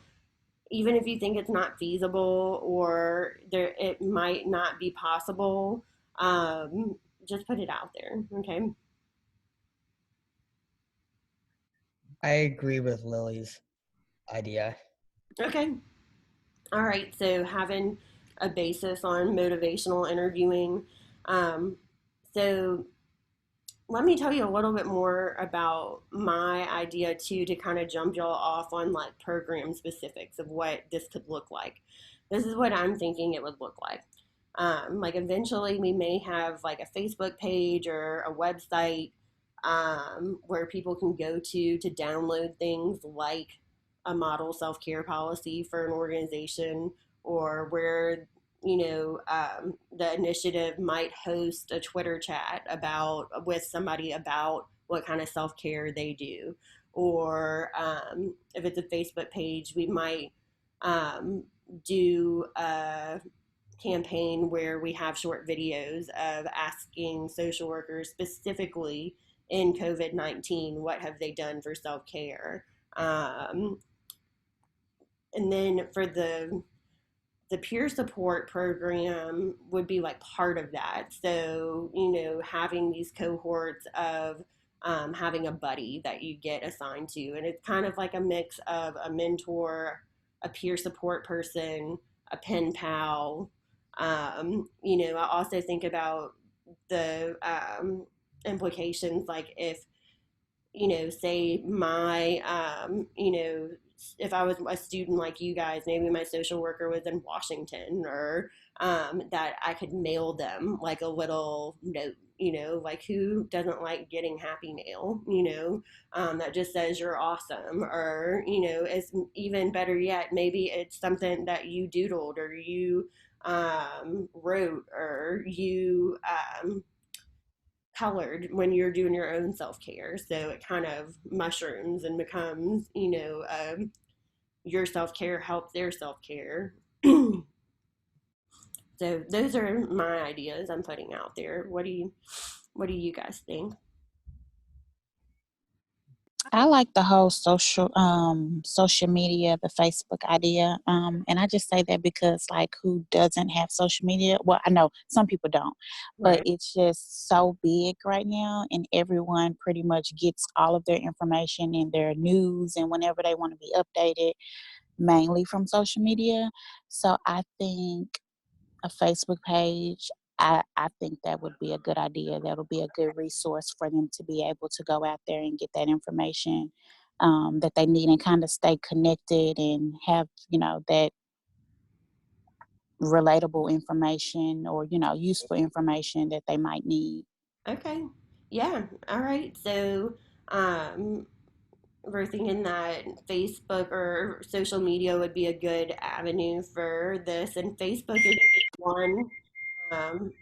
even if you think it's not feasible or there it might not be possible, just put it out there. Okay. I agree with Lily's idea. Okay. All right. So having a basis on motivational interviewing. Um, so let me tell you a little bit more about my idea too, to kind of jump y'all off on like program specifics of what this could look like. This is what I'm thinking it would look like. Like eventually we may have like a Facebook page or a website, where people can go to download things like a model self-care policy for an organization, or where the initiative might host a Twitter chat about with somebody about what kind of self-care they do, or if it's a Facebook page, we might do a campaign where we have short videos of asking social workers specifically in COVID-19, what have they done for self-care? And then for the peer support program would be like part of that. So, having these cohorts of having a buddy that you get assigned to. And it's kind of like a mix of a mentor, a peer support person, a pen pal. I also think about the implications, like if say my, if I was a student like you guys, maybe my social worker was in Washington, or that I could mail them like a little note, like who doesn't like getting happy mail, that just says you're awesome, or, it's even better yet, maybe it's something that you doodled or you wrote or you colored when you're doing your own self-care, so it kind of mushrooms and becomes your self-care helps their self-care. So those are my ideas I'm putting out there. What do you guys think? I like the whole social media, the Facebook idea. And I just say that because like who doesn't have social media? Well, I know some people don't, but Right. it's just so big right now and everyone pretty much gets all of their information and their news and whenever they want to be updated mainly from social media. So I think a Facebook page, I think that would be a good idea. That'll be a good resource for them to be able to go out there and get that information that they need and kind of stay connected and have, that relatable information or, useful information that they might need. Okay. Yeah. All right. So um we're thinking that Facebook or social media would be a good avenue for this, and Facebook is one um,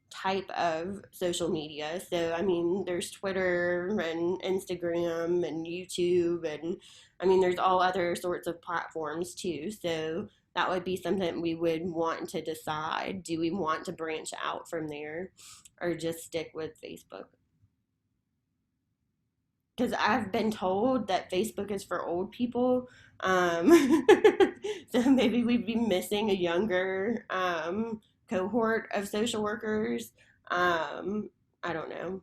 type of social media. So, I mean, there's Twitter and Instagram and YouTube, and I mean, there's all other sorts of platforms too. So, that would be something we would want to decide. Do we want to branch out from there or just stick with Facebook? Because I've been told that Facebook is for old people. Um, so maybe we'd be missing a younger cohort of social workers. I don't know.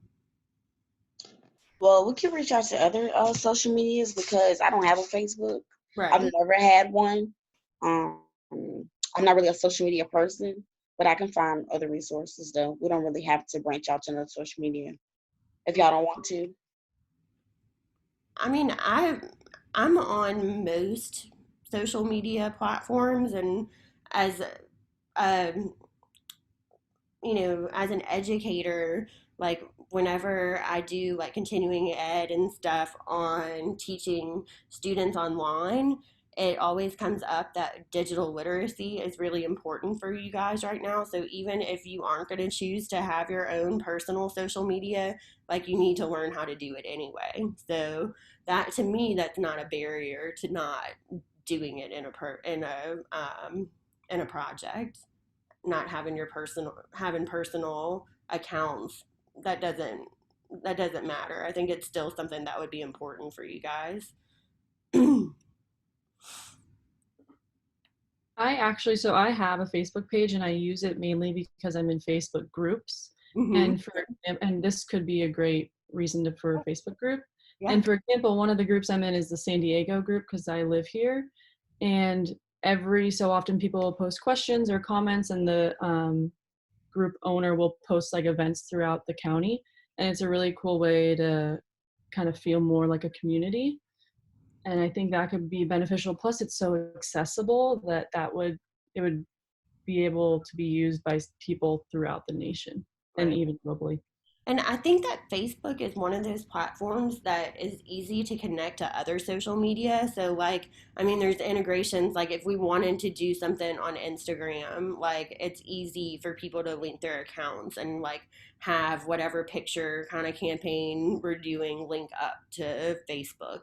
Well, we can reach out to other social medias because I don't have a Facebook. I've Right. never had one. Um, I'm not really a social media person, but I can find other resources though. We don't really have to branch out to another social media if y'all don't want to. I mean, I'm on most social media platforms, and as um, as an educator, like whenever I do like continuing ed and stuff on teaching students online, it always comes up that digital literacy is really important for you guys right now. So even if you aren't going to choose to have your own personal social media, like you need to learn how to do it anyway. So that to me, that's not a barrier to not doing it in a project. not having personal accounts, that doesn't matter. I think it's still something that would be important for you guys. So I have a Facebook page and I use it mainly because I'm in Facebook groups. Mhm. And this could be a great reason for a Facebook group. Yeah. And for example, one of the groups I'm in is the San Diego group because I live here. And every so often people will post questions or comments, and the group owner will post like events throughout the county. And it's a really cool way to kind of feel more like a community. And I think that could be beneficial. Plus, it's so accessible that it would be able to be used by people throughout the nation and Right. even globally. And I think that Facebook is one of those platforms that is easy to connect to other social media. So, like, I mean, there's integrations. Like, if we wanted to do something on Instagram, like, it's easy for people to link their accounts and, like, have whatever picture kind of campaign we're doing link up to Facebook.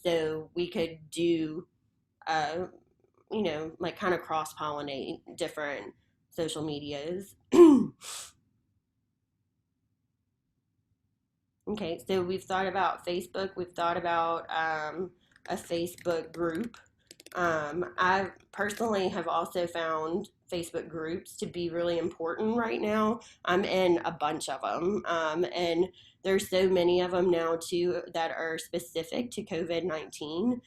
So we could do, like, kind of cross pollinate different social medias. Okay, so we've thought about Facebook. We've thought about a Facebook group. I personally have also found Facebook groups to be really important right now. I'm in a bunch of them, and there's so many of them now too that are specific to COVID-19,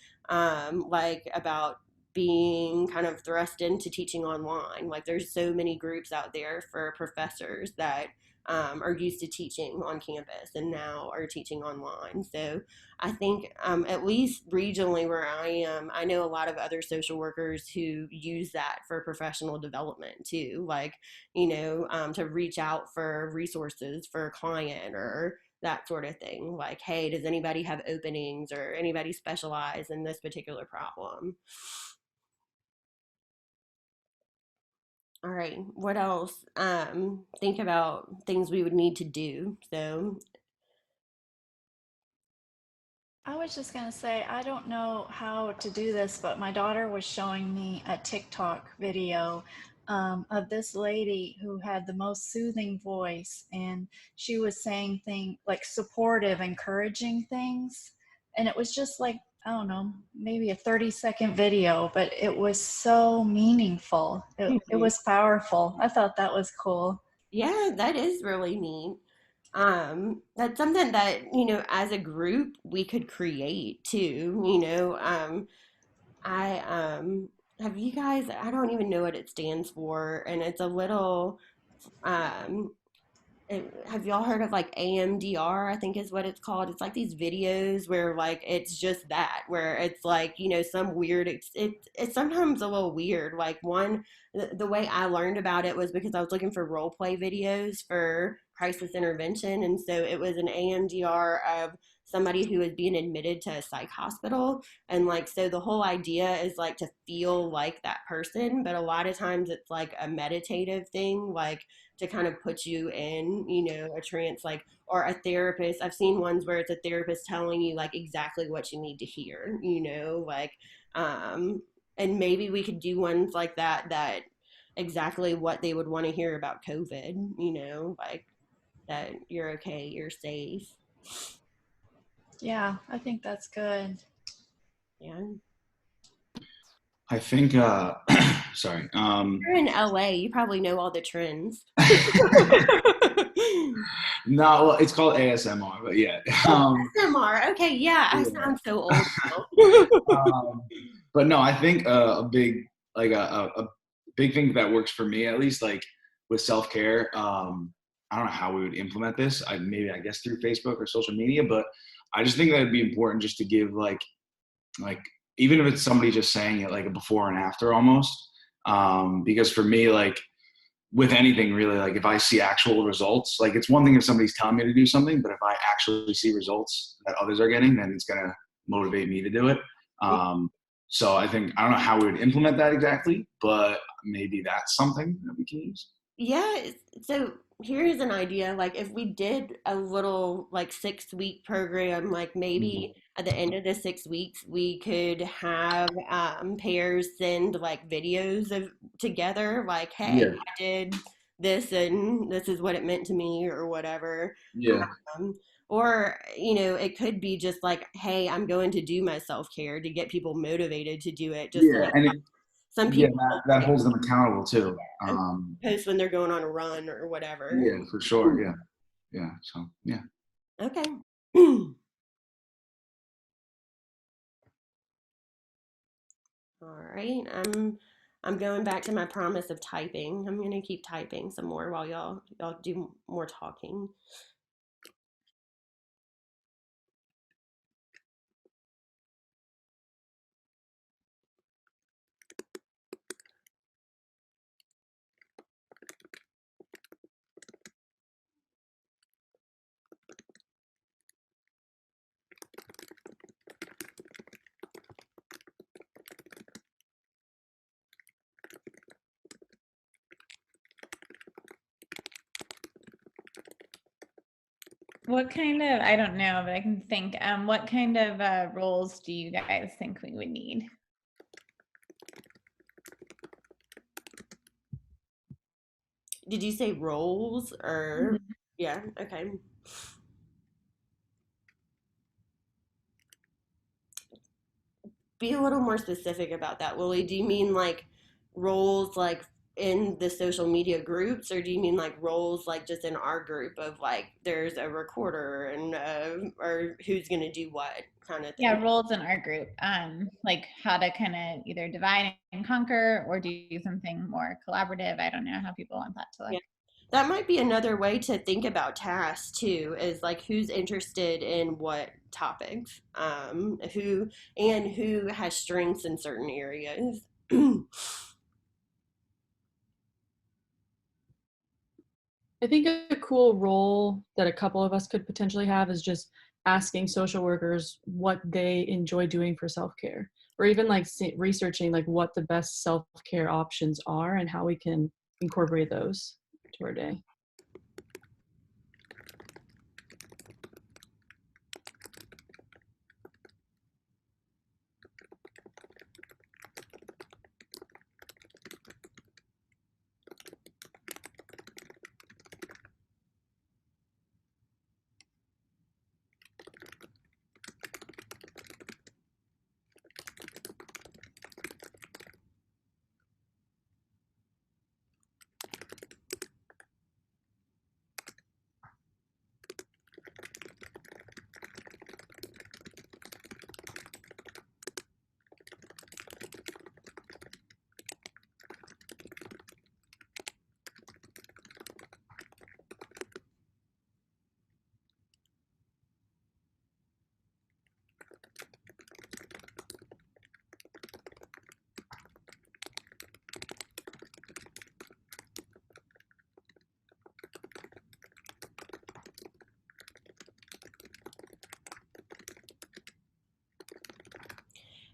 like about being kind of thrust into teaching online. Like there's so many groups out there for professors that are used to teaching on campus and now are teaching online. So I think at least regionally where I am, I know a lot of other social workers who use that for professional development too, like, to reach out for resources for a client or that sort of thing. Like, hey, does anybody have openings or anybody specialize in this particular problem? All right, what else? Think about things we would need to do. So, I was just going to say, I don't know how to do this, but my daughter was showing me a TikTok video of this lady who had the most soothing voice, and she was saying things like supportive, encouraging things. And it was just like, I don't know, maybe a 30-second video, but it was so meaningful. It was powerful. I thought that was cool. yeah, that is really neat. That's something that, as a group we could create too, have you guys, I don't even know what it stands for, and it's a little, um, have y'all heard of like AMDR, I think is what it's called. It's like these videos where like it's just that, where it's like, some weird, it's sometimes a little weird. Like the way I learned about it was because I was looking for role play videos for crisis intervention. And so it was an AMDR of somebody who was being admitted to a psych hospital. And like, so the whole idea is like to feel like that person, but a lot of times it's like a meditative thing, like to kind of put you in, a trance, like, or a therapist. I've seen ones where it's a therapist telling you like exactly what you need to hear, like, and maybe we could do ones like that exactly what they would want to hear about COVID, like that you're okay, you're safe. Yeah, I think that's good. Yeah. I think, sorry. You're in LA, you probably know all the trends. No, well, it's called ASMR, but yeah. ASMR, okay, yeah, I sound so old now. But no, I think a big thing that works for me, at least, like with self-care, I don't know how we would implement this. I guess through Facebook or social media, but I just think that it'd be important just to give like even if it's somebody just saying it like a before and after almost, because for me, like with anything really, like if I see actual results, like it's one thing if somebody's telling me to do something, but if I actually see results that others are getting, then it's going to motivate me to do it. So I think, I don't know how we would implement that exactly, but maybe that's something that we can use. Yeah, so here's an idea. Like if we did a little like 6 week program, like maybe at the end of the 6 weeks, we could have pairs send like videos of together, like, hey, Yeah. I did this and this is what it meant to me or whatever. Yeah. Um, or, you know, it could be just like, hey, I'm going to do my self-care to get people motivated to do it. Just Yeah. like And some yeah, people that holds them accountable too. post when they're going on a run or whatever. Yeah, for sure. Yeah. Yeah. So, yeah. Okay. All right. I'm going back to my promise of typing. I'm gonna keep typing some more while y'all do more talking. What kind of, I don't know, but I can think, what kind of roles do you guys think we would need? Did you say roles or yeah, okay. Be a little more specific about that, Willie. Do you mean like roles like in the social media groups, or do you mean like roles like just in our group of like there's a recorder and or who's gonna do what kind of thing? Yeah, roles in our group, like how to kind of either divide and conquer or do something more collaborative. I don't know how people want that to look. Yeah. That might be another way to think about tasks too, is like who's interested in what topics, who has strengths in certain areas. I think a cool role that a couple of us could potentially have is just asking social workers what they enjoy doing for self-care, or even like researching like what the best self-care options are and how we can incorporate those to our day.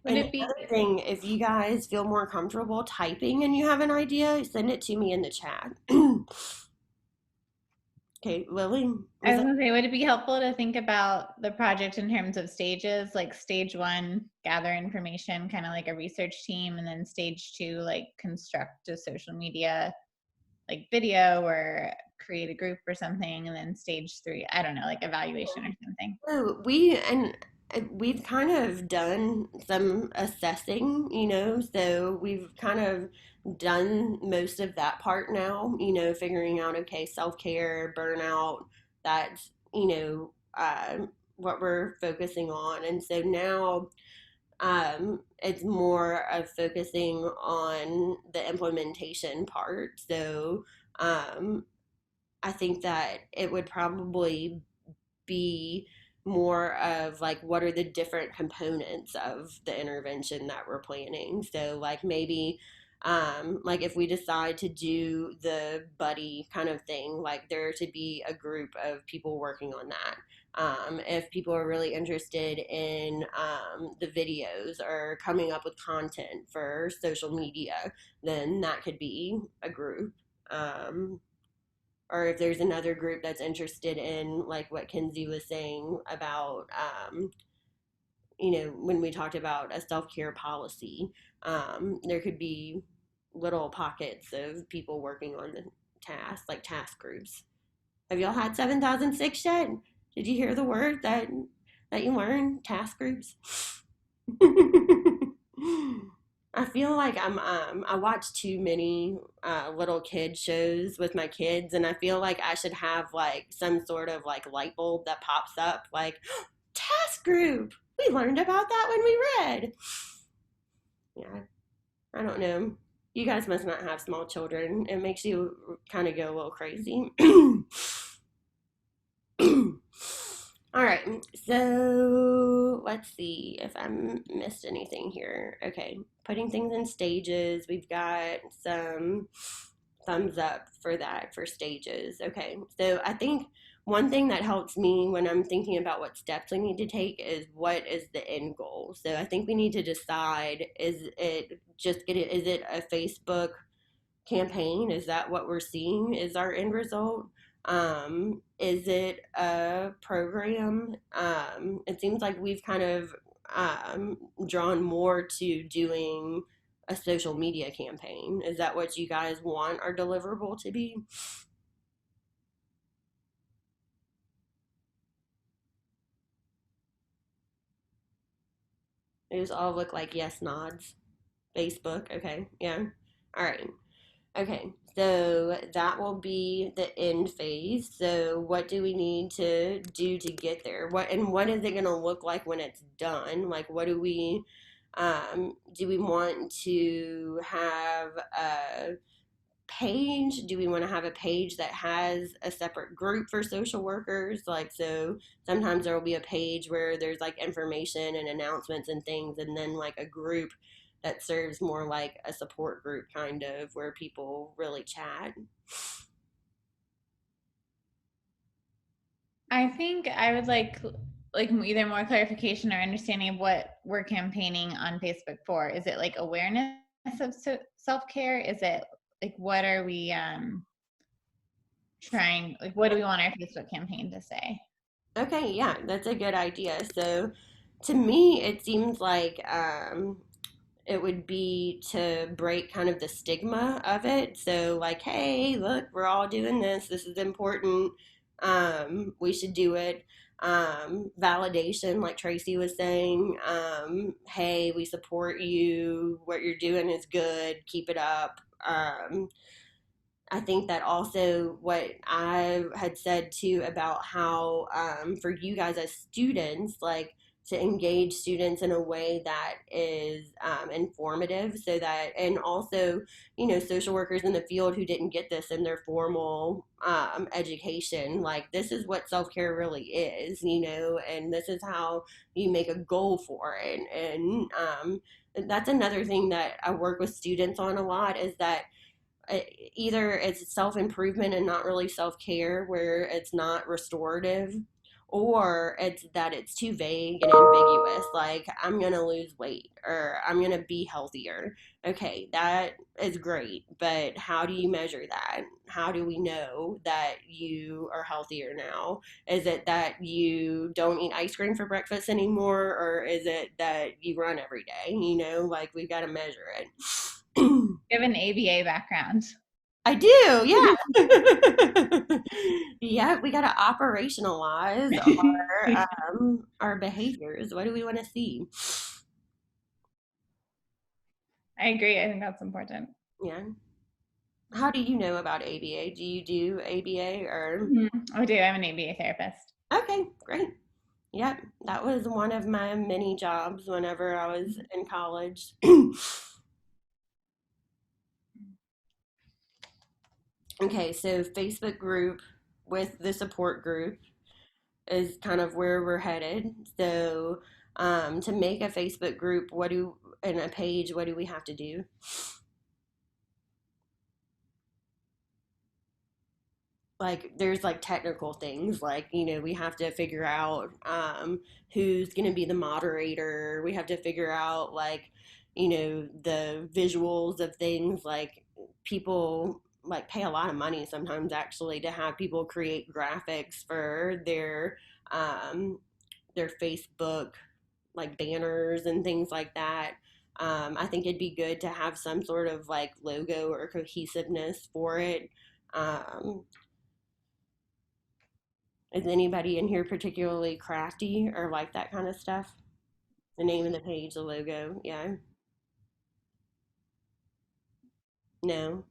Would And it be, another thing, if you guys feel more comfortable typing and you have an idea, send it to me in the chat. Okay, Lily? I was gonna say, would it be helpful to think about the project in terms of stages, like stage 1, gather information, kind of like a research team, and then stage 2, like construct a social media, like video or create a group or something, and then stage 3, I don't know, like evaluation or something. Oh, we've kind of done some assessing, you know, so we've kind of done most of that part now, you know, figuring out, okay, self-care, burnout, that's, you know, what we're focusing on. And so now it's more of focusing on the implementation part. So I think that it would probably be more of like what are the different components of the intervention that we're planning. So like maybe like if we decide to do the buddy kind of thing, like there to be a group of people working on that. If people are really interested in the videos or coming up with content for social media, then that could be a group. or if there's another group that's interested in like what Kenzie was saying about, when we talked about a self-care policy, there could be little pockets of people working on the task, like task groups. Have y'all had 7006 yet? Did you hear the word that you learned? Task groups. I feel like I watch too many little kid shows with my kids, and I feel like I should have like some sort of like light bulb that pops up, like task group. We learned about that when we read. Yeah, I don't know. You guys must not have small children. It makes you kind of go a little crazy. All right, so let's see if I missed anything here. Okay, putting things in stages. We've got some thumbs up for that, for stages. Okay, so I think one thing that helps me when I'm thinking about what steps I need to take is what is the end goal. So I think we need to decide, is it a Facebook campaign? Is that what we're seeing is our end result? Is it a program? It seems like we've kind of drawn more to doing a social media campaign. Is that what you guys want our deliverable to be? Those all look like yes nods. Facebook, okay, yeah. All right. Okay, so that will be the end phase. So what do we need to do to get there? What is it going to look like when it's done? Like, what do we want to have a page? Do we want to have a page that has a separate group for social workers? Like, so sometimes there will be a page where there's like information and announcements and things, and then like a group that serves more like a support group, kind of, where people really chat. I think I would like either more clarification or understanding of what we're campaigning on Facebook for. Is it like awareness of self-care? Is it like, what are we trying, like, what do we want our Facebook campaign to say? Okay, yeah, that's a good idea. So to me, it seems like it would be to break kind of the stigma of it. So like, hey, look, we're all doing this. This is important. We should do it. Validation, like Tracy was saying. Hey, we support you. What you're doing is good. Keep it up. I think that also what I had said too about how for you guys as students, like to engage students in a way that is informative, so that, and also, social workers in the field who didn't get this in their formal education, like this is what self-care really is, and this is how you make a goal for it. And that's another thing that I work with students on a lot, is that either it's self-improvement and not really self-care, where it's not restorative, or it's that it's too vague and ambiguous, like I'm gonna lose weight or I'm gonna be healthier. Okay, that is great, but how do you measure that? How do we know that you are healthier now? Is it that you don't eat ice cream for breakfast anymore, or is it that you run every day? Like we've got to measure it. You have an ABA background. I do, yeah. Yeah, we got to operationalize our behaviors. What do we want to see? I agree. I think that's important. Yeah. How do you know about ABA? Do you do ABA or? I do. I'm an ABA therapist. Okay, great. Yep, that was one of my many jobs whenever I was in college. Okay, so Facebook group with the support group is kind of where we're headed. So to make a Facebook group, and a page, what do we have to do? Like there's like technical things, like we have to figure out who's going to be the moderator. We have to figure out like the visuals of things, like people like pay a lot of money sometimes actually to have people create graphics for their Facebook like banners and things like that. I think it'd be good to have some sort of like logo or cohesiveness for it. Is anybody in here particularly crafty or like that kind of stuff? The name of the page, the logo, yeah. No.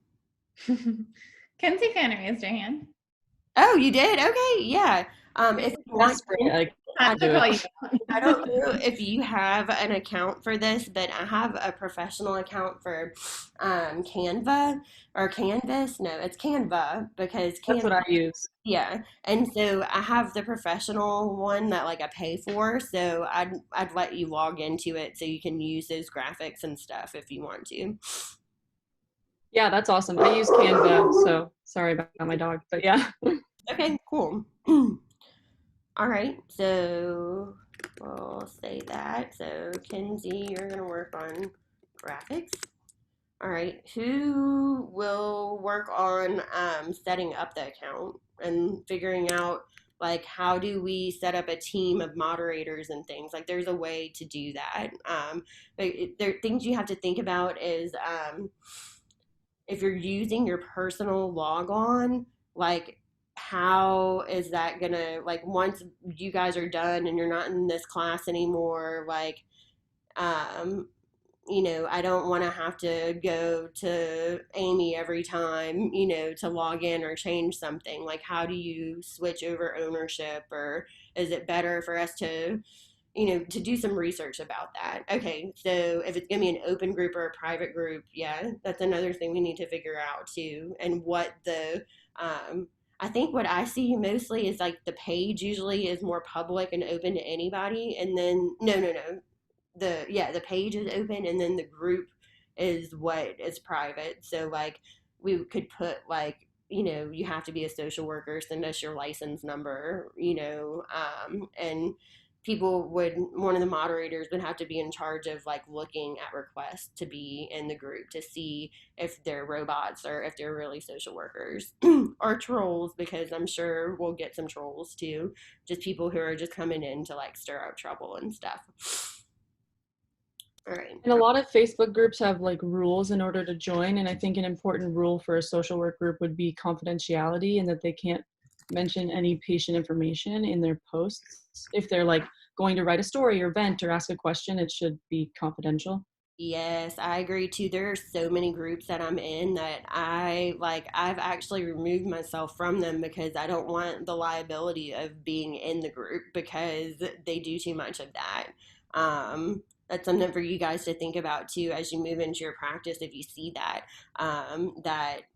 Kenzie kind of raised her hand. Oh, you did? Okay, yeah. If you want, Desperate, like, I Not to call you. don't know if you have an account for this, but I have a professional account for Canva or Canvas. No, it's Canva because that's what I Canva, use. yeah. And so I have the professional one that like I pay for. So I'd let you log into it so you can use those graphics and stuff if you want to. Yeah, that's awesome. I use Canva, so sorry about my dog, but yeah. Okay, cool. All right, so we'll say that. So Kenzie, you're gonna work on graphics. All right, who will work on setting up the account and figuring out like how do we set up a team of moderators and things? Like there's a way to do that. There things you have to think about is if you're using your personal logon, like how is that gonna like once you guys are done and you're not in this class anymore, like I don't want to have to go to Amy every time, to log in or change something. Like, how do you switch over ownership, or is it better for us to, to do some research about that? Okay, so if it's going to be an open group or a private group, yeah, that's another thing we need to figure out too. And what I think what I see mostly is like the page usually is more public and open to anybody. And then, no. The page is open and then the group is what is private. So like we could put like you have to be a social worker, send us your license number, and one of the moderators would have to be in charge of like looking at requests to be in the group to see if they're robots or if they're really social workers or trolls, because I'm sure we'll get some trolls too, just people who are just coming in to like stir up trouble and stuff. All right. And a lot of Facebook groups have like rules in order to join. And I think an important rule for a social work group would be confidentiality, and that they can't mention any patient information in their posts. If they're like going to write a story or vent or ask a question, it should be confidential. Yes, I agree too. There are so many groups that I'm in that I've actually removed myself from them because I don't want the liability of being in the group because they do too much of that. That's something for you guys to think about too as you move into your practice. If you see that,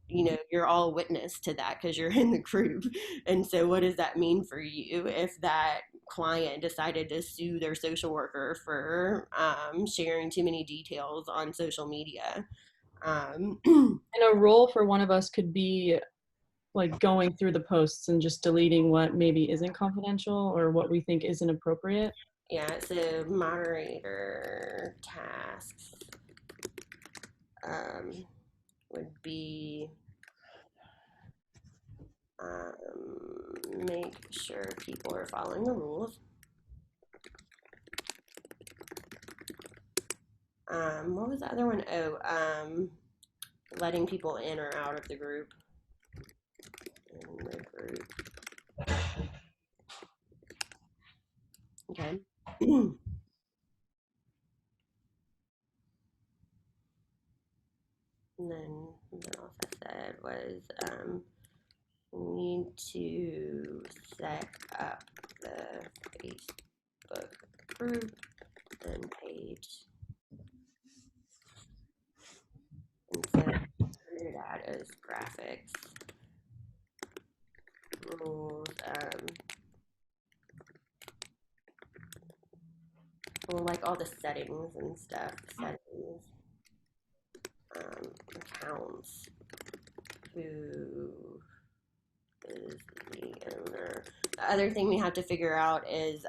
you're all witness to that because you're in the group. And so what does that mean for you if that client decided to sue their social worker for sharing too many details on social media? And a role for one of us could be like going through the posts and just deleting what maybe isn't confidential or what we think isn't appropriate. Yeah, so moderator tasks would be make sure people are following the rules. What was the other one? Oh, letting people in or out of the group. In the group. Okay. And then what else I said was we need to set up the Facebook group and page. And so under that is graphics, rules, like all the settings and stuff, accounts, who is the owner. The other thing we have to figure out is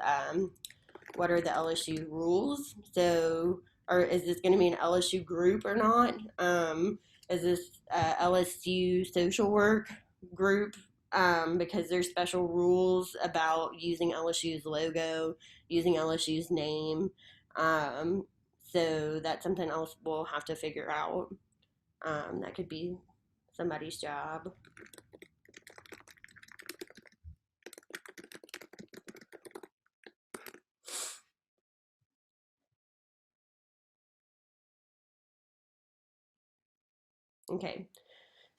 what are the LSU rules? So, or is this going to be an LSU group or not? is this LSU social work group, because there's special rules about using LSU's logo, using LSU's name. So that's something else we'll have to figure out. That could be somebody's job. Okay,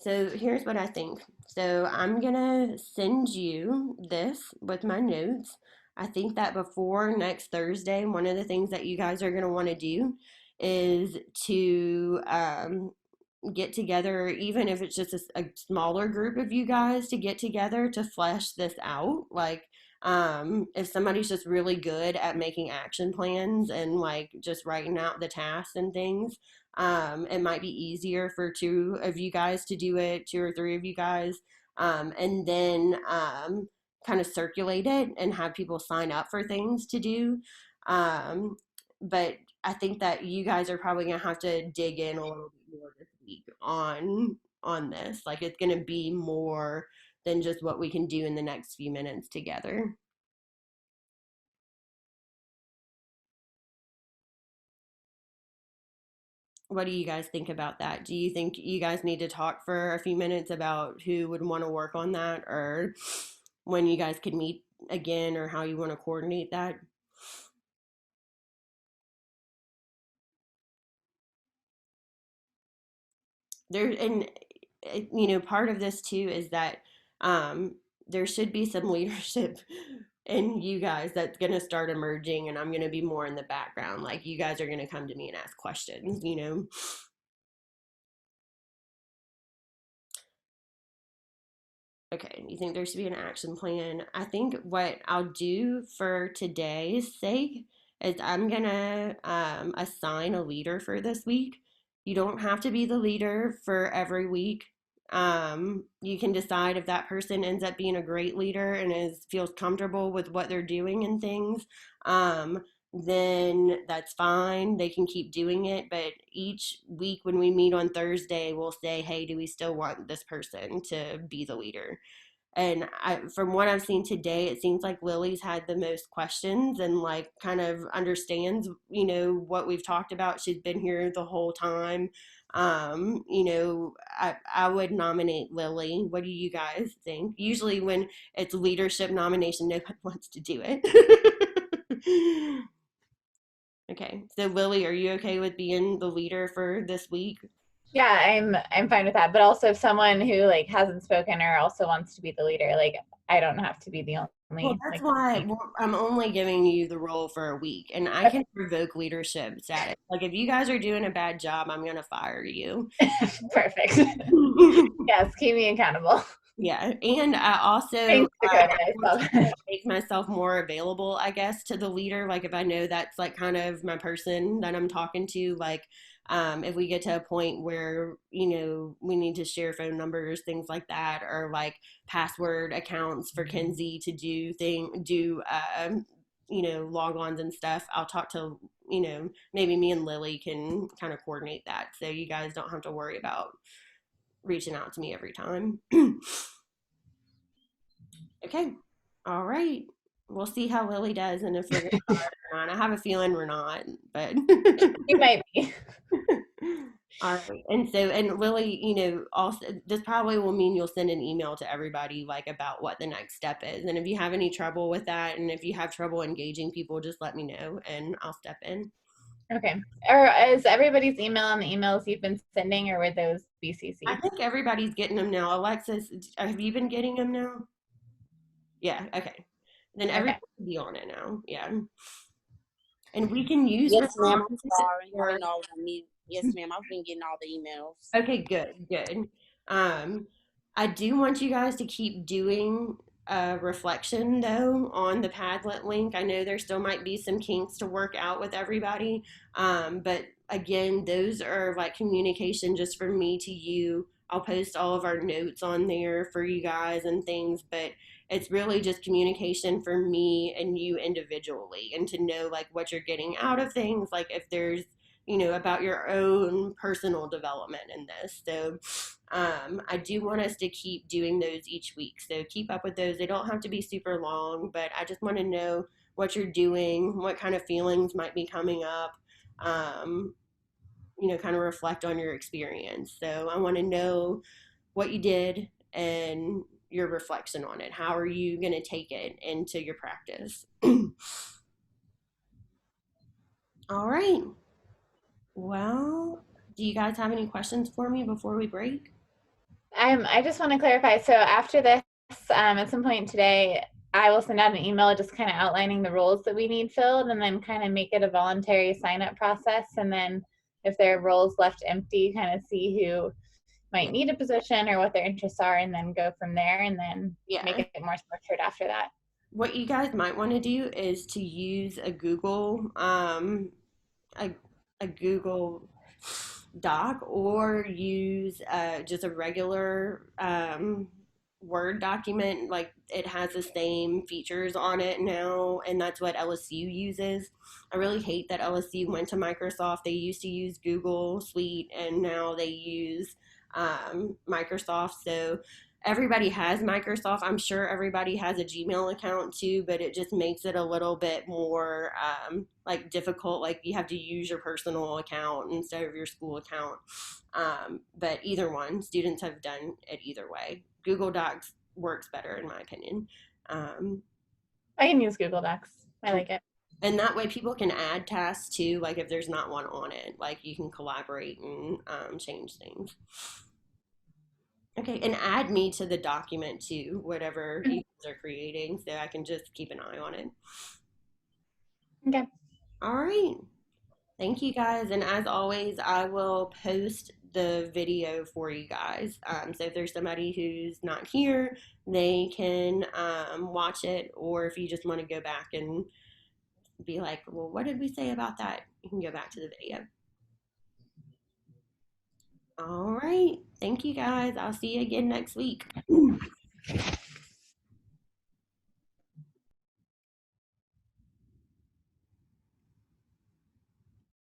so here's what I think. So I'm gonna send you this with my notes. I think that before next Thursday, one of the things that you guys are gonna want to do is to get together, even if it's just a smaller group of you guys to get together to flesh this out. Like, if somebody's just really good at making action plans and like just writing out the tasks and things, it might be easier for two of you guys to do it, two or three of you guys, and then kind of circulate it and have people sign up for things to do. But I think that you guys are probably gonna have to dig in a little bit more this week on this. Like, it's gonna be more than just what we can do in the next few minutes together. What do you guys think about that? Do you think you guys need to talk for a few minutes about who would want to work on that, or when you guys could meet again, or how you want to coordinate that? There, and part of this too is that there should be some leadership in you guys that's going to start emerging, and I'm going to be more in the background. Like, you guys are going to come to me and ask questions. Okay, you think there should be an action plan? I think what I'll do for today's sake is I'm gonna assign a leader for this week. You don't have to be the leader for every week. You can decide if that person ends up being a great leader and feels comfortable with what they're doing and things. Then that's fine. They can keep doing it. But each week when we meet on Thursday, we'll say, hey, do we still want this person to be the leader? And from what I've seen today, it seems like Lily's had the most questions and like kind of understands, what we've talked about. She's been here the whole time. I would nominate Lily. What do you guys think? Usually when it's leadership nomination, nobody wants to do it. Okay, so Lily, are you okay with being the leader for this week? Yeah, I'm fine with that. But also, if someone who like hasn't spoken or also wants to be the leader, like I don't have to be the only. Well, that's why I'm only giving you the role for a week, and I can revoke leadership status. Like, if you guys are doing a bad job, I'm gonna fire you. Perfect. Yes, keep me accountable. Yeah, and I also make myself more available, I guess, to the leader. Like, if I know that's like kind of my person that I'm talking to, like, if we get to a point where, we need to share phone numbers, things like that, or like password accounts for Kenzie to do log-ons and stuff, I'll talk to, maybe me and Lily can kind of coordinate that. So you guys don't have to worry about reaching out to me every time. Okay. All right. We'll see how Lily does and if we're going to hire her or not. I have a feeling we're not, but you might be. All right. And Lily, also this probably will mean you'll send an email to everybody like about what the next step is. And if you have any trouble with that, and if you have trouble engaging people, just let me know and I'll step in. Okay. Or is everybody's email on the emails you've been sending, or were those BCC? I think everybody's getting them now. Alexis, have you been getting them now? Yeah. Okay. Then everybody will be on it now. Yeah. And we can use. Yes, ma'am. I'm sorry. I don't know what I need. Yes, ma'am. I've been getting all the emails. Okay, good. I do want you guys to keep doing reflection though on the Padlet link. I know there still might be some kinks to work out with everybody, but again, those are like communication just from me to you. I'll post all of our notes on there for you guys and things, but it's really just communication for me and you individually, and to know like what you're getting out of things. Like if there's about your own personal development in this. So I do want us to keep doing those each week. So keep up with those. They don't have to be super long, but I just want to know what you're doing, what kind of feelings might be coming up, kind of reflect on your experience. So I want to know what you did and your reflection on it. How are you going to take it into your practice? All right. Well, do you guys have any questions for me before we break? I just want to clarify. So after this, at some point today, I will send out an email just kind of outlining the roles that we need filled, and then kind of make it a voluntary sign-up process. And then if there are roles left empty, kind of see who might need a position or what their interests are, and then go from there, and then make it more structured after that. What you guys might want to do is to use a Google a Google Doc, or use just a regular Word document. Like, it has the same features on it now, and that's what LSU uses. I really hate that LSU went to Microsoft. They used to use Google Suite, and now they use Microsoft. So everybody has Microsoft. I'm sure everybody has a Gmail account too, but it just makes it a little bit more difficult. Like, you have to use your personal account instead of your school account. But either one, students have done it either way. Google Docs works better in my opinion. I can use Google Docs. I like it. And that way people can add tasks too. Like, if there's not one on it, like, you can collaborate and change things. Okay, and add me to the document too, whatever you guys are creating, so I can just keep an eye on it. Okay. All right. Thank you guys. And as always, I will post the video for you guys. So if there's somebody who's not here, they can watch it. Or if you just want to go back and be like, well, what did we say about that? You can go back to the video. All right. Thank you guys. I'll see you again next week.